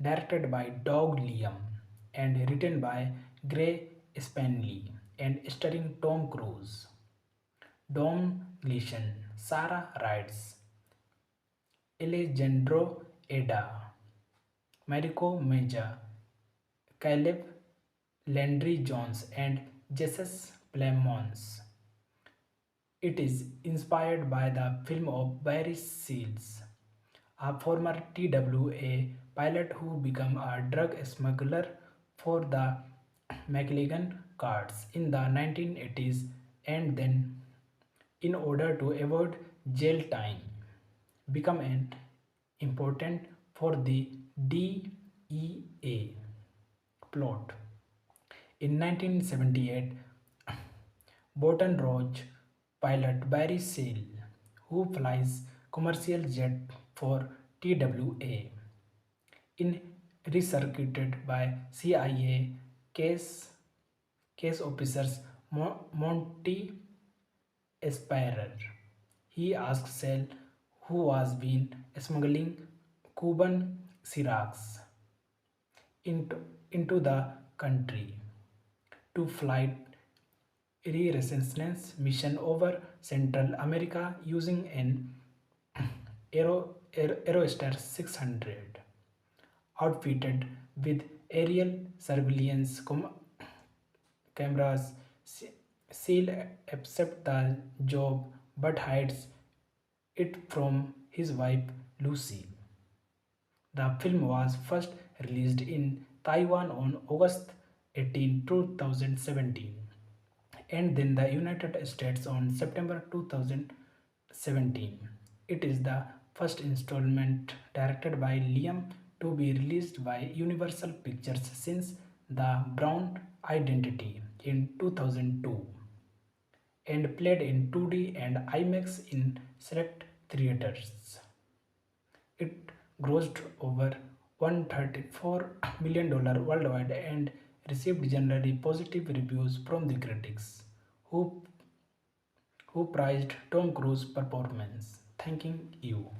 directed by Doug Liam and written by Gray Spanley and starring Tom Cruise, Dom Gleason, Sarah Rides, Alejandro Eda, Mariko Meja, Caleb Landry Jones, and Jesus Plemons. It is inspired by the film of Barry Seals, a former TWA pilot who became a drug smuggler for the McLean cards in the 1980s, and then, in order to avoid jail time, become an important for the DEA plot. In 1978, Baton Rouge pilot Barry Seal, who flies commercial jet for TWA, in recircuited by CIA case officers Monty Esperer. He asked Sell, who was been smuggling Cuban syrups into the country, to flight reconnaissance mission over Central America using an Aerostar 600 outfitted with aerial surveillance cameras. Seal accepts the job but hides it from his wife Lucy. The film was first released in Taiwan on August 18, 2017, and then the United States on September 2017. It is the first installment directed by Liam to be released by Universal Pictures since The Brown Identity in 2002, and played in 2D and IMAX in select theaters. It grossed over $134 million worldwide and received generally positive reviews from the critics, who, who praised Tom Cruise's performance. Thanking you.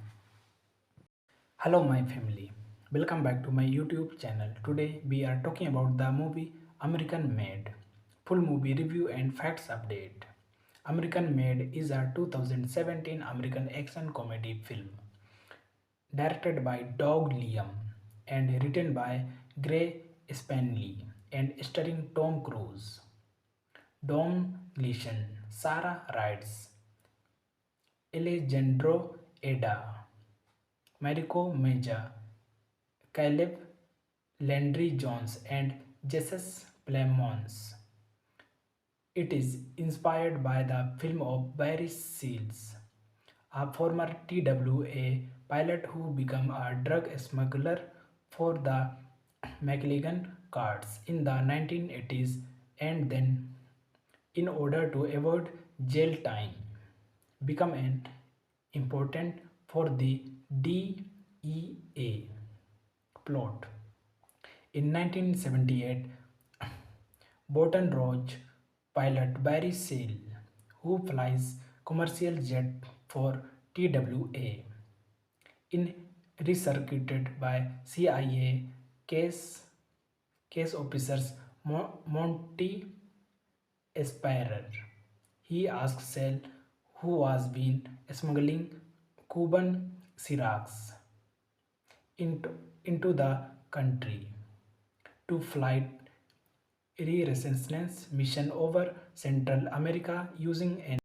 Hello, my family. Welcome back to my YouTube channel. Today we are talking about the movie American Made. Full movie review and facts update. American Made is a 2017 American action comedy film directed by Doug Liam and written by Gray Spanley and starring Tom Cruise, Dom Gleason, Sarah Rides, Alejandro Eda, Mariko Meja, Caleb Landry Jones, and Jesus Plemons. It is inspired by the film of Barry Seals, a former TWA pilot who became a drug smuggler for the McLean cards in the 1980s, and then, in order to avoid jail time, become an important for the DEA EA. Plot: in 1978, Baton Rouge pilot Barry Seal, who flies commercial jet for TWA, in recircuited by CIA case officers Monty Esperer. He asks Sel, who has been smuggling Cuban syrax into, into the country, to flight reconnaissance mission over Central America using an